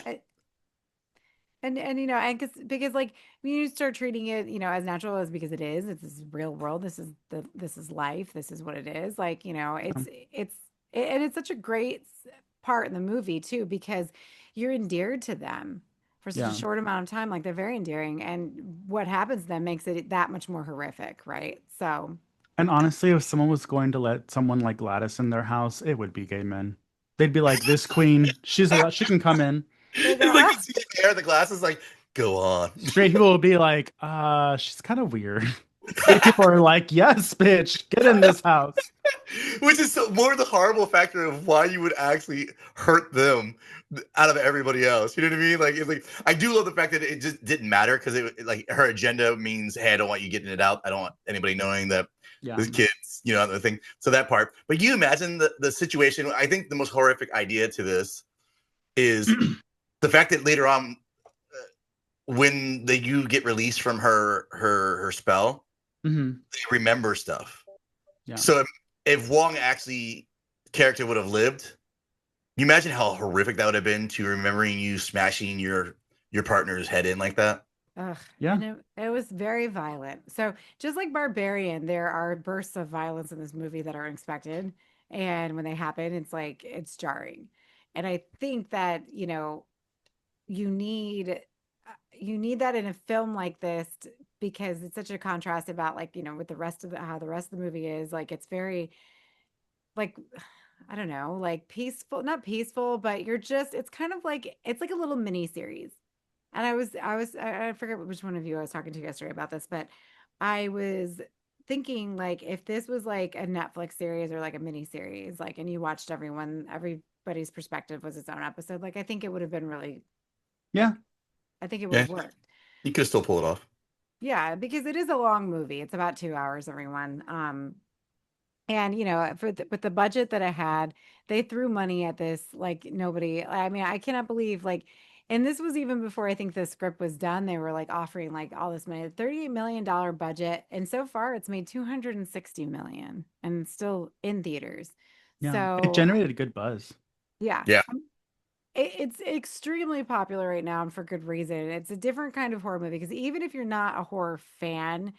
And and because like when you start treating it, as natural as because it is, it's this real world. This is life. This is what it is. Like, and it's such a great part in the movie too, because you're endeared to them for such a Yeah. short amount of time. Like they're very endearing, and what happens to them makes it that much more horrific, right? So And honestly, if someone was going to let someone like Gladys in their house, it would be gay men. They'd be like, this queen, she can come in. they go, It's like oh, you see the hair, the glasses, like, go on. Straight people will be like, she's kind of weird. Straight people are like, yes, bitch, get in this house. Which is more the horrible factor of why you would actually hurt them out of everybody else. You know what I mean? Like, it's like I do love the fact that it just didn't matter because like her agenda means, hey, I don't want you getting it out. I don't want anybody knowing that Yeah. this kid's, the thing. So that part. But you imagine the situation. I think the most horrific idea to this is the fact that later on, when you get released from her spell, Mm-hmm. they remember stuff. Yeah. So if Wong actually character would have lived, you imagine how horrific that would have been to remembering you smashing your partner's head in like that. Ugh. Yeah. And it was very violent. So just like Barbarian, there are bursts of violence in this movie that are unexpected. And when they happen, it's like it's jarring. And I think that, you need you need that in a film like this because it's such a contrast about like, with the rest of how the rest of the movie is. Like it's very like I don't know, like peaceful, not peaceful, but it's kind of like it's like a little mini series. And I forget which one of you I was talking to yesterday about this, but I was thinking like if this was like a Netflix series or like a mini series, like and you watched everybody's perspective was its own episode, like I think it would have been really Yeah. I think it would Yeah, have worked. you could still pull it off. Yeah, because it is a long movie. It's about 2 hours, everyone. And with the budget that I had, they threw money at this like nobody. I mean, I cannot believe like, and this was even before I think the script was done. They were like offering like all this money, $38 million budget, and so far it's made 260 million, and it's still in theaters. Yeah. It So generated a good buzz. yeah, Yeah. it's extremely popular right now, and for good reason. It's a different kind of horror movie because even if you're not a horror fan,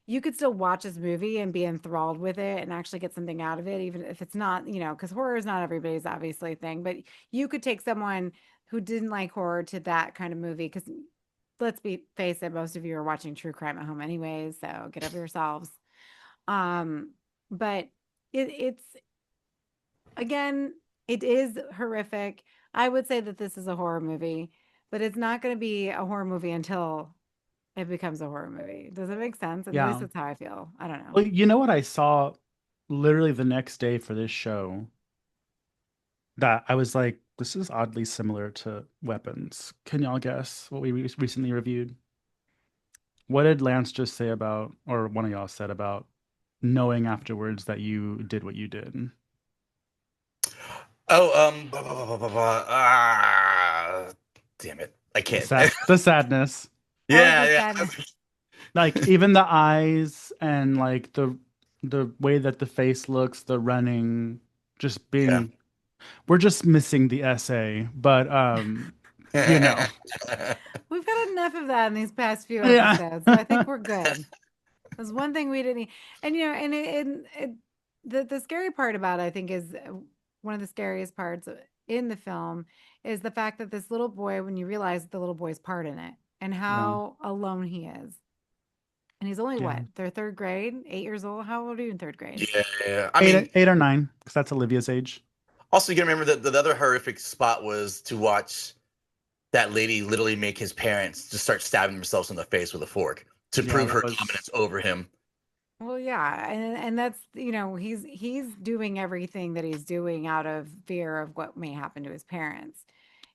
you could still watch this movie and be enthralled with it and actually get something out of it, even if it's not, because horror is not everybody's obviously thing. But you could take someone who didn't like horror to that kind of movie because let's be face it, most of you are watching true crime at home anyways, so get over yourselves. But it's again, it is horrific. I would say that this is a horror movie, but it's not going to be a horror movie until it becomes a horror movie. Does it make sense? At least Yeah. that's how I feel. I don't know. Well, you know what I saw literally the next day for this show that I was like, this is oddly similar to Weapons. Can y'all guess what we recently reviewed? What did Lance just say about, or one of y'all said about knowing afterwards that you did what you did? Oh, damn it, I can't. The sadness. Yeah, the yeah. sadness. Like even the eyes and like the way that the face looks, the running, just being we're just missing the essay, but you know. We've got enough of that in these past few Yeah. episodes, so I think we're good. There's one thing we didn't need. And the scary part about it, I think, is one of the scariest parts in the film is the fact that this little boy, when you realize the little boy's part in it and how alone he is. And he's only what? They're third grade, 8 years old. How old are you in third grade? Yeah. I mean, 8 or 9, because that's Olivia's age. also, you gotta remember that the other horrific spot was to watch that lady literally make his parents just start stabbing themselves in the face with a fork to prove her dominance over him. Well, yeah, and that's he's doing everything that he's doing out of fear of what may happen to his parents.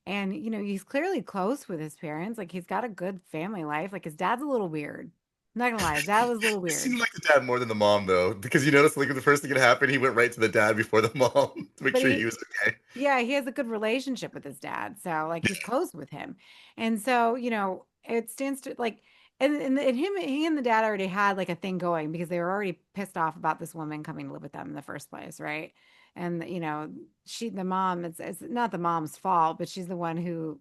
And he's clearly close with his parents. Like he's got a good family life. Like his dad's a little weird. I'm not gonna lie, his dad was a little It weird. seemed like the dad more than the mom, though, because you notice like the first thing that happened, he went right to the dad before the mom to make sure he was okay. Yeah, he has a good relationship with his dad, so like he's close with him, and so it stands to like, and he and the dad already had like a thing going because they were already pissed off about this woman coming to live with them in the first place, right? And the mom, it's not the mom's fault, but she's the one who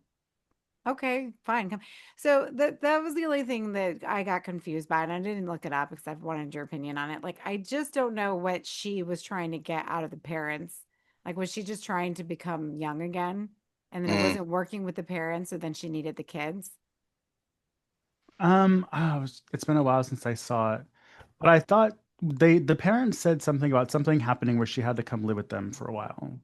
okay, fine. Come. So that was the only thing that I got confused by, and I didn't look it up because I wanted your opinion on it. Like, I just don't know what she was trying to get out of the parents. Like, was she just trying to become young again, and then it wasn't working with the parents, so then she needed the kids? It's been a while since I saw it, but I thought the parents said something about something happening where she had to come live with them for a while,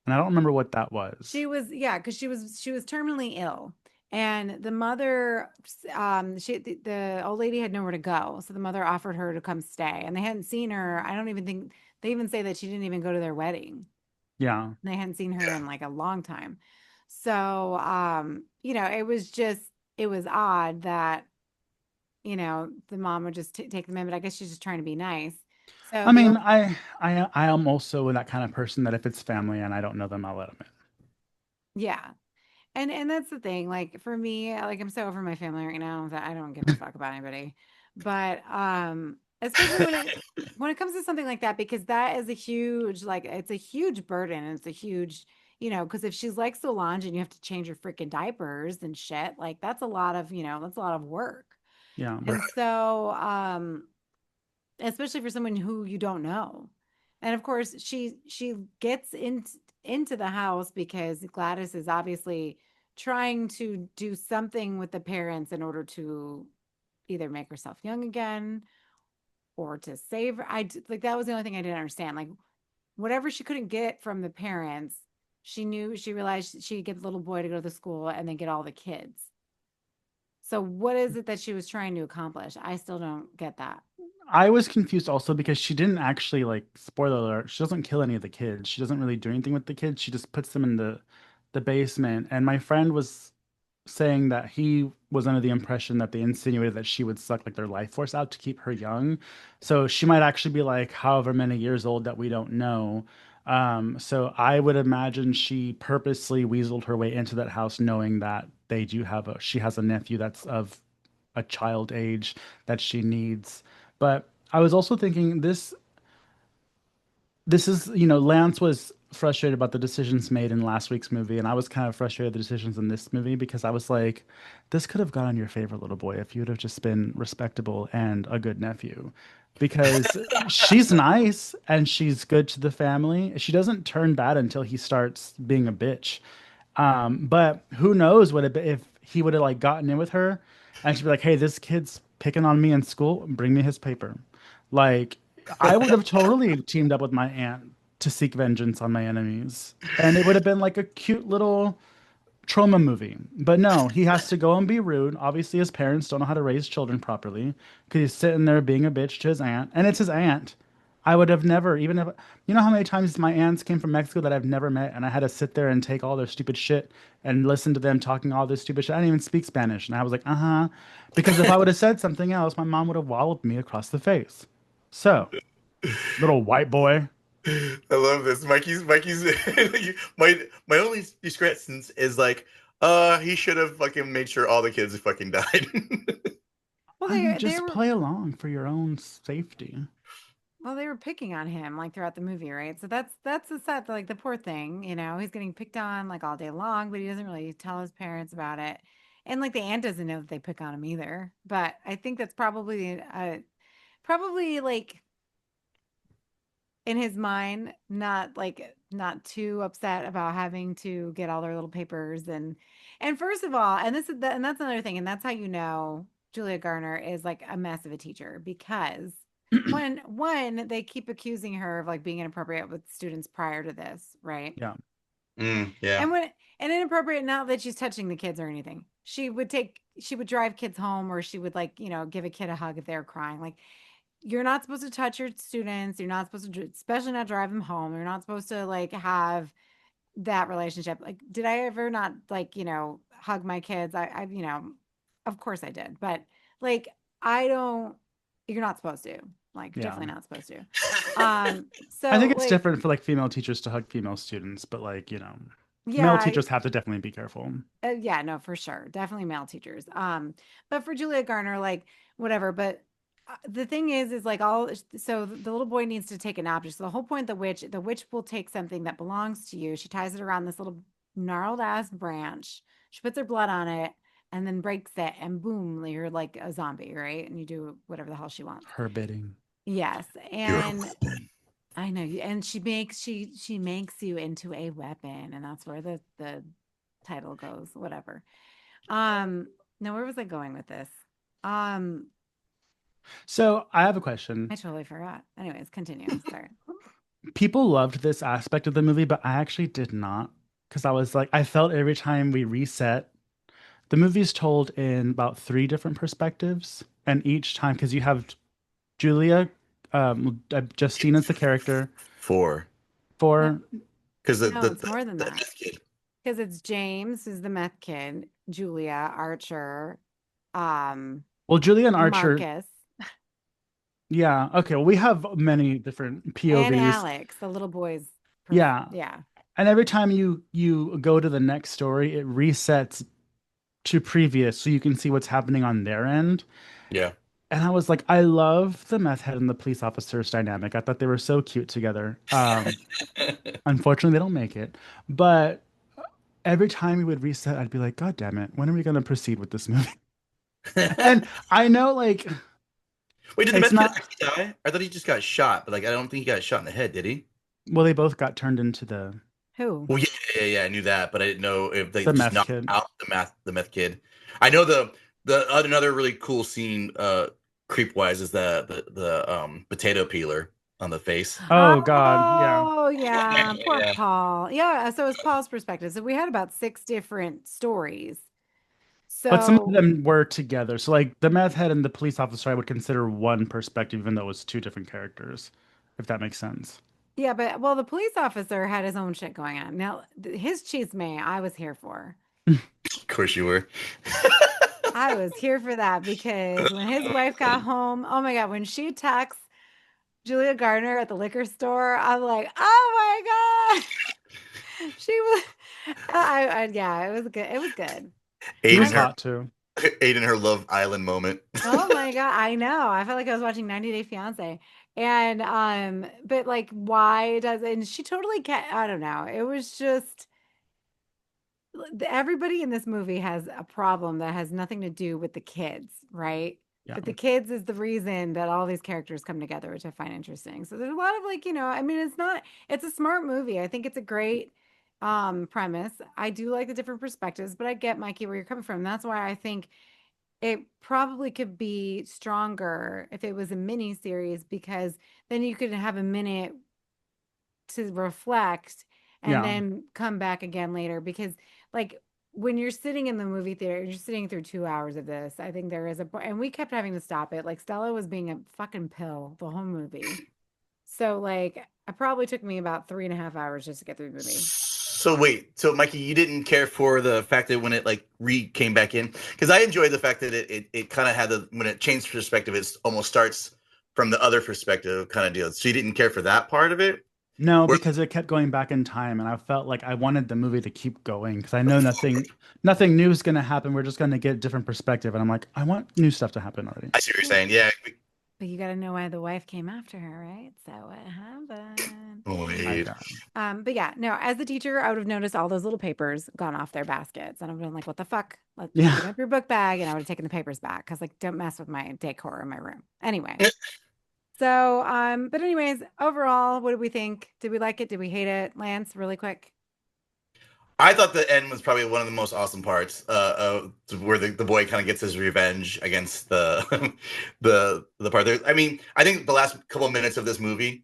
and I don't remember what that was. She was, yeah, because she was terminally ill. And the mother, the old lady had nowhere to go, so the mother offered her to come stay, and they hadn't seen her. I don't even think they even say that she didn't even go to their wedding. Yeah. They hadn't seen her Yeah. in like a long time. So, it was odd that, the mom would just take them in, but I guess she's just trying to be nice. So I the mean, old, I am also that kind of person that if it's family and I don't know them, I'll let them in. yeah. And that's the thing. Like for me, like I'm so over my family right now that I don't give a fuck about anybody. But especially when it comes to something like that, because that is a huge, like it's a huge burden and it's a huge, because if she's like Solange and you have to change your freaking diapers and shit, like that's a lot of, that's a lot of work. Yeah. And so especially for someone who you don't know. And of course, she gets into the house because Gladys is obviously trying to do something with the parents in order to either make herself young again or to save her. Like that was the only thing I didn't understand. Like whatever she couldn't get from the parents, she realized she'd get the little boy to go to the school and then get all the kids. So what is it that she was trying to accomplish? I still don't get that. I was confused also because she didn't actually like spoiler alert, she doesn't kill any of the kids. She doesn't really do anything with the kids. She just puts them in the basement. And my friend was saying that he was under the impression that they insinuated that she would suck like their life force out to keep her young. So she might actually be like however many years old that we don't know. So I would imagine she purposely weaseled her way into that house knowing that she has a nephew that's of a child age that she needs. But I was also thinking this is, Lance was frustrated about the decisions made in last week's movie, and I was kind of frustrated with the decisions in this movie because I was like, this could have gone on your favorite little boy if you would have just been respectable and a good nephew. Because she's nice and she's good to the family. She doesn't turn bad until he starts being a bitch. But who knows what if he would have like gotten in with her and she'd be like, hey, this kid's picking on me in school, bring me his paper. Like, I would have totally teamed up with my aunt to seek vengeance on my enemies. And it would have been like a cute little trauma movie. But no, he has to go and be rude. Obviously, his parents don't know how to raise children properly because he's sitting there being a bitch to his aunt. And it's his aunt. I would have never, even if, you know how many times my aunts came from Mexico that I've never met, and I had to sit there and take all their stupid shit and listen to them talking all this stupid shit. I didn't even speak Spanish. And I was like, uh-huh. Because if I would have said something else, my mom would have walloped me across the face. So, little white boy. I love this. Mikey's my only discrepancy is like, he should have fucking made sure all the kids fucking died. Well, I mean, they just were play along for your own safety. Well, they were picking on him like throughout the movie, right? So that's the sad, like the poor thing, he's getting picked on like all day long, but he doesn't really tell his parents about it. And like the aunt doesn't know that they pick on him either. But I think that's probably like in his mind, not too upset about having to get all their little papers and first of all, and that's another thing, and that's how Julia Garner is like a mess of a teacher because when they keep accusing her of like being inappropriate with students prior to this, right? Yeah. Yeah. And inappropriate, not that she's touching the kids or anything. She would drive kids home or she would like, give a kid a hug if they're crying. Like you're not supposed to touch your students. You're not supposed to, especially not drive them home. You're not supposed to like have that relationship. Like, did I ever not like, hug my kids? Of course I did. But like, I don't, you're not supposed to. Like, Yeah. definitely not supposed to. I So think it's like, different for like female teachers to hug female students, but like, male yeah, teachers have to definitely be careful. yeah, no, for sure. Definitely male teachers. But for Julia Garner, like whatever. But the thing is like so the little boy needs to take an object. So the whole point, the witch will take something that belongs to you. She ties it around this little gnarled ass branch. She puts her blood on it and then breaks it, and boom, you're like a zombie, right? And you do whatever the hell she wants. Her bidding. Yes, You're a and weapon. I know you, and she makes you into a weapon, and that's where the title goes. Whatever. No, where was I going with this? Um, So I have a question. I totally forgot. Anyways, continue. Sorry. People loved this aspect of the movie, but I actually did not. Because I was like, I felt every time we reset The movie's told in about three different perspectives, and each time, because you have Julia, Justina's the character Four. No, for, Because no, it's more than the that. meth kid. Because it's James, who's the meth kid, Julia, Archer, um, well, Julia and Archer. Marcus, Yeah, okay. Well, we have many different and POVs. Alex, the little boy's. Yeah, Yeah. and every time you go to the next story, it resets to previous, so you can see what's happening on their end. Yeah. And I was like, I love the meth head and the police officer's dynamic. I thought they were so cute together. Unfortunately, they don't make it. But every time we would reset, I'd be like, God damn it, when are we going to proceed with this movie? And I know, like, Wait, did the it's meth kid not, actually die? I thought he just got shot, but like I don't think he got shot in the head, did he? well, they both got turned into Who? Well, yeah. I knew that, but I didn't know if they the just meth knocked kid. out the meth kid. I know the another really cool scene, creep wise, is the potato peeler on the face. Oh, God. Yeah. Oh, yeah. Poor Yeah. Paul. Yeah. So it's Paul's perspective. So we had about six different stories. But some of So, them were together. So, like, the meth head and the police officer, I would consider one perspective, even though it was two different characters, if that makes sense. yeah, but well, the police officer had his own shit going on. Now, his chisme, I was here for. Of course you were. I was here for that because when his wife got home, oh my God, when she attacks Julia Garner at the liquor store, I'm like, oh my God. She was, yeah, it was good. It was good. He was Aiden I'm, her hot too. Aiden her Love Island moment. oh my God, I know. I felt like I was watching 90 Day Fiance. And, but like, why does, and she totally can't, I don't know. It was just, everybody in this movie has a problem that has nothing to do with the kids, right? Yeah. But the kids is the reason that all these characters come together, which I find interesting. So there's a lot of like, I mean, it's a smart movie. I think it's a great premise. I do like the different perspectives, but I get Mikey where you're coming from. That's why I think it probably could be stronger if it was a mini series because then you could have a minute to reflect and Yeah. then come back again later because like when you're sitting in the movie theater you're sitting through 2 hours of this. I think there is and we kept having to stop it. Like Stella was being a fucking pill the whole movie, so like it probably took me about 3.5 hours just to get through the movie. So wait, so Mikey, you didn't care for the fact that when it like came back in? Because I enjoyed the fact that it kind of had the when it changed perspective, it almost starts from the other perspective kind of deal. So you didn't care for that part of it? No, Where, because it kept going back in time, and I felt like I wanted the movie to keep going because I know nothing new is going to happen. We're just going to get different perspective, and I'm like, I want new stuff to happen already. I see what you're saying. Yeah. But you got to know why the wife came after her, right? So what happened? Oh, My wait. God. But yeah, no, as a teacher, I would have noticed all those little papers gone off their baskets. And I've been like, what the fuck? Let's Yeah. open up your book bag. And I would have taken the papers back because like don't mess with my decor in my room. Anyway. So but anyways, overall, what did we think? Did we like it? Did we hate it? Lance, really quick. I thought the end was probably one of the most awesome parts, where the boy kind of gets his revenge against the the part there. I mean, I think the last couple of minutes of this movie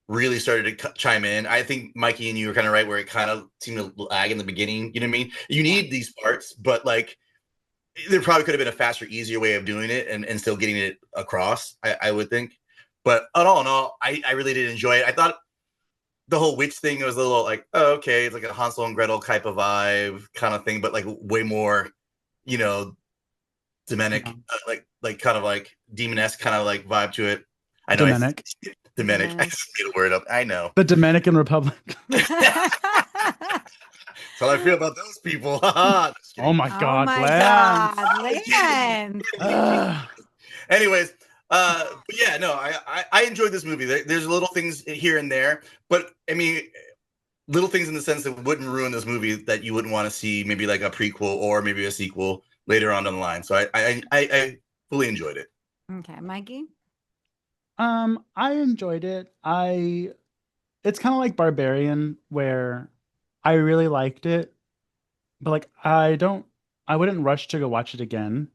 really started to chime in. I think Mikey and you were kind of right where it kind of seemed to lag in the beginning. You know what I mean? You Yeah. need these parts, but like there probably could have been a faster, easier way of doing it and still getting it across. I would think, but all in all, I really did enjoy it. I thought the whole witch thing was a little like, oh, okay, it's like a Hansel and Gretel type of vibe kind of thing, but like way more, you know, demonic, Yeah. like kind of like demon-esque kind of like vibe to it. I know Dominic, demonic. I Demonic. just made a word up. I know. the Dominican Republic. That's how I feel about those people. Just Oh kidding. my Oh God, my Lance. God, Lance. Ugh. Anyways, but yeah, no, I enjoyed this movie. There's little things here and there, but I mean, little things in the sense that wouldn't ruin this movie that you wouldn't want to see maybe like a prequel or maybe a sequel later on down the line. So I fully enjoyed it. Okay, Mikey. I enjoyed it. It's kind of like Barbarian, where I really liked it, but like I wouldn't rush to go watch it again.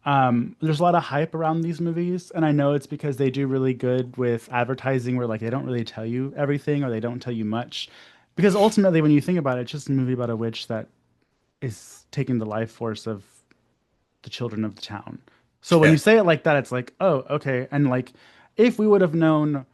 There's a lot of hype around these movies, and I know it's because they do really good with advertising where like they don't really tell you everything or they don't tell you much. Because ultimately, when you think about it, it's just a movie about a witch that is taking the life force of the children of the town. So when you Yeah. say it like that, it's like, oh, okay. And like, if we would have known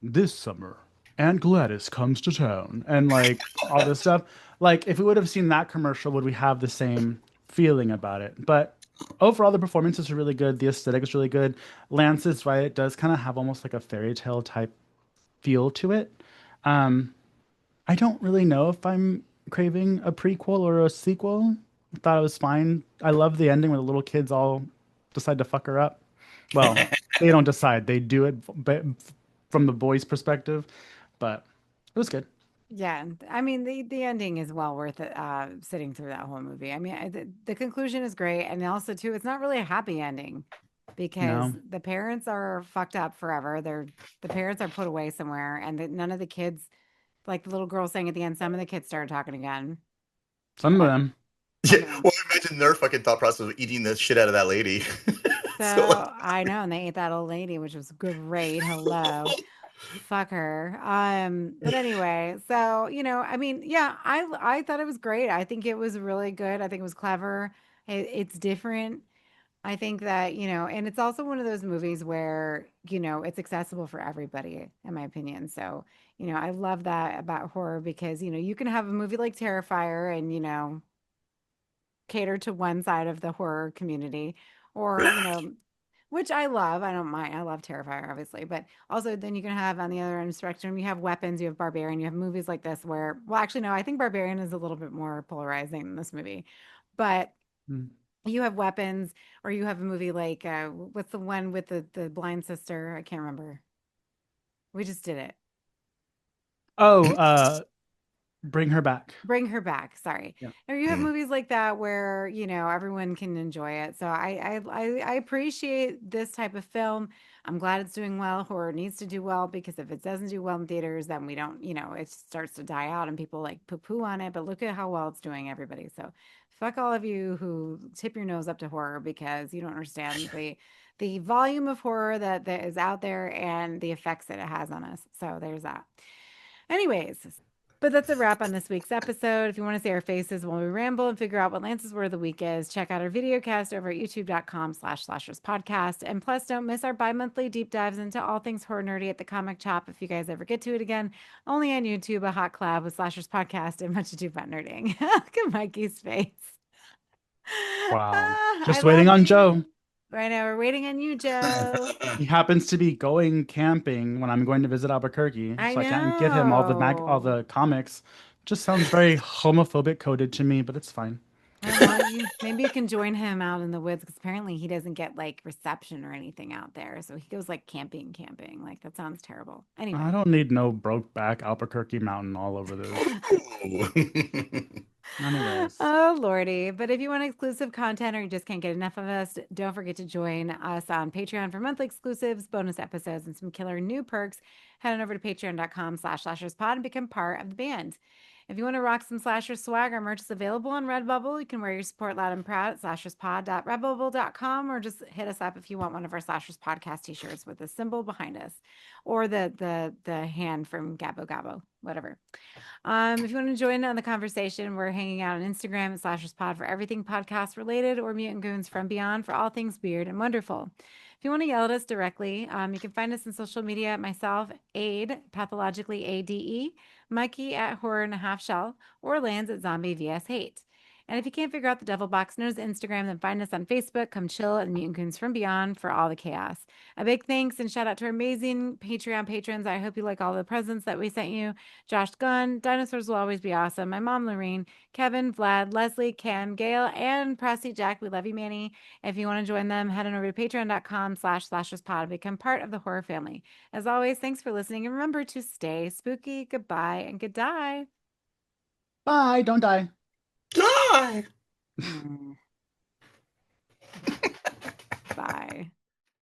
this summer, Aunt Gladys comes to town and like all this stuff, like if we would have seen that commercial, would we have the same feeling about it? But overall, the performances are really good. The aesthetic is really good. Lance is right. It does kind of have almost like a fairy tale type feel to it. Um, I don't really know if I'm craving a prequel or a sequel. I thought it was fine. I love the ending where the little kids all decide to fuck her up. Well, they don't decide; they do it from the boy's perspective. But it was good. Yeah, I mean the ending is well worth it. Sitting through that whole movie. I mean, the conclusion is great, and also too, it's not really a happy ending because No, the parents are fucked up forever. The parents are put away somewhere, and none of the kids, like the little girl saying at the end, some of the kids started talking again. some of But them. Yeah. some of them. Well, imagine their fucking thought process of eating the shit out of that lady. So like, So I know, and they ate that old lady, which was great. Hello. Fuck her. But anyway, so I mean, yeah, I thought it was great. I think it was really good. I think it was clever. It's different. I think that, and it's also one of those movies where, it's accessible for everybody, in my opinion. So, I love that about horror because, you can have a movie like Terrifier and, cater to one side of the horror community or, which I love. I don't mind. I love Terrifier, obviously. But also, then you can have on the other end of the spectrum, you have weapons, you have Barbarian, you have movies like this where, well, actually, no, I think Barbarian is a little bit more polarizing than this movie. But Mm. you have weapons, or you have a movie like, what's the one with the blind sister? I can't remember. We just did it. Oh, bring her back. Bring her back. Sorry. Yeah. Or you have mm, movies like that where, everyone can enjoy it. So I appreciate this type of film. I'm glad it's doing well. Horror needs to do well because if it doesn't do well in theaters, then we don't, it starts to die out and people like poo poo on it. But look at how well it's doing, everybody. So fuck all of you who tip your nose up to horror because you don't understand the volume of horror that is out there and the effects that it has on us. So there's that. Anyways, but that's a wrap on this week's episode. If you want to see our faces while we ramble and figure out what Lance's word of the week is, check out our video cast over at youtube.com/slashers podcast. And plus, don't miss our bi-monthly deep dives into all things horror nerdy at the comic chop if you guys ever get to it again. Only on YouTube, a hot collab with Slashers podcast and much ado about nerding. Look at Mikey's face. Wow. I Just waiting love on you. Joe. Right now, we're waiting on you, Joe. He happens to be going camping when I'm going to visit Albuquerque, I so I can't get him all know. the comics. Just sounds very homophobic coded to me, but it's fine. Well, maybe you can join him out in the woods because apparently he doesn't get like reception or anything out there. So he goes like camping. Like that sounds terrible. I Anyway. don't need no broke back Albuquerque mountain all over this. ooh. Anyways, Oh, Lordy. But if you want exclusive content or you just can't get enough of us, don't forget to join us on Patreon for monthly exclusives, bonus episodes, and some killer new perks. Head on over to patreon.com/slasherspod and become part of the band. If you want to rock some Slasher swag, our merch is available on Redbubble. You can wear your support loud and proud at slasherspod.redbubble.com or just hit us up if you want one of our Slashers podcast t-shirts with the symbol behind us or the hand from Gabo Gabo, whatever. If you want to join on the conversation, we're hanging out on Instagram at Slashers Pod for everything podcast related or Mutant Goons from Beyond for all things weird and wonderful. If you want to yell at us directly, you can find us on social media at myself, Ade, pathologically ADE, Mikey at Horror and a Half Shell, or Lands at Zombie VS Hate. And if you can't figure out the Devil Box knows Instagram, then find us on Facebook. Come chill at Mutant Goons from Beyond for all the chaos. A big thanks and shout out to our amazing Patreon patrons. I hope you like all the presents that we sent you. Josh Gunn, Dinosaurs Will Always Be Awesome, my mom Lorene, Kevin, Vlad, Leslie, Cam, Gail, and Pressy Jack. We love you, Manny. If you want to join them, head on over to patreon.com/slasherspod and become part of the horror family. As always, thanks for listening and remember to stay spooky. Goodbye and good die. bye, don't die. Die. Mm.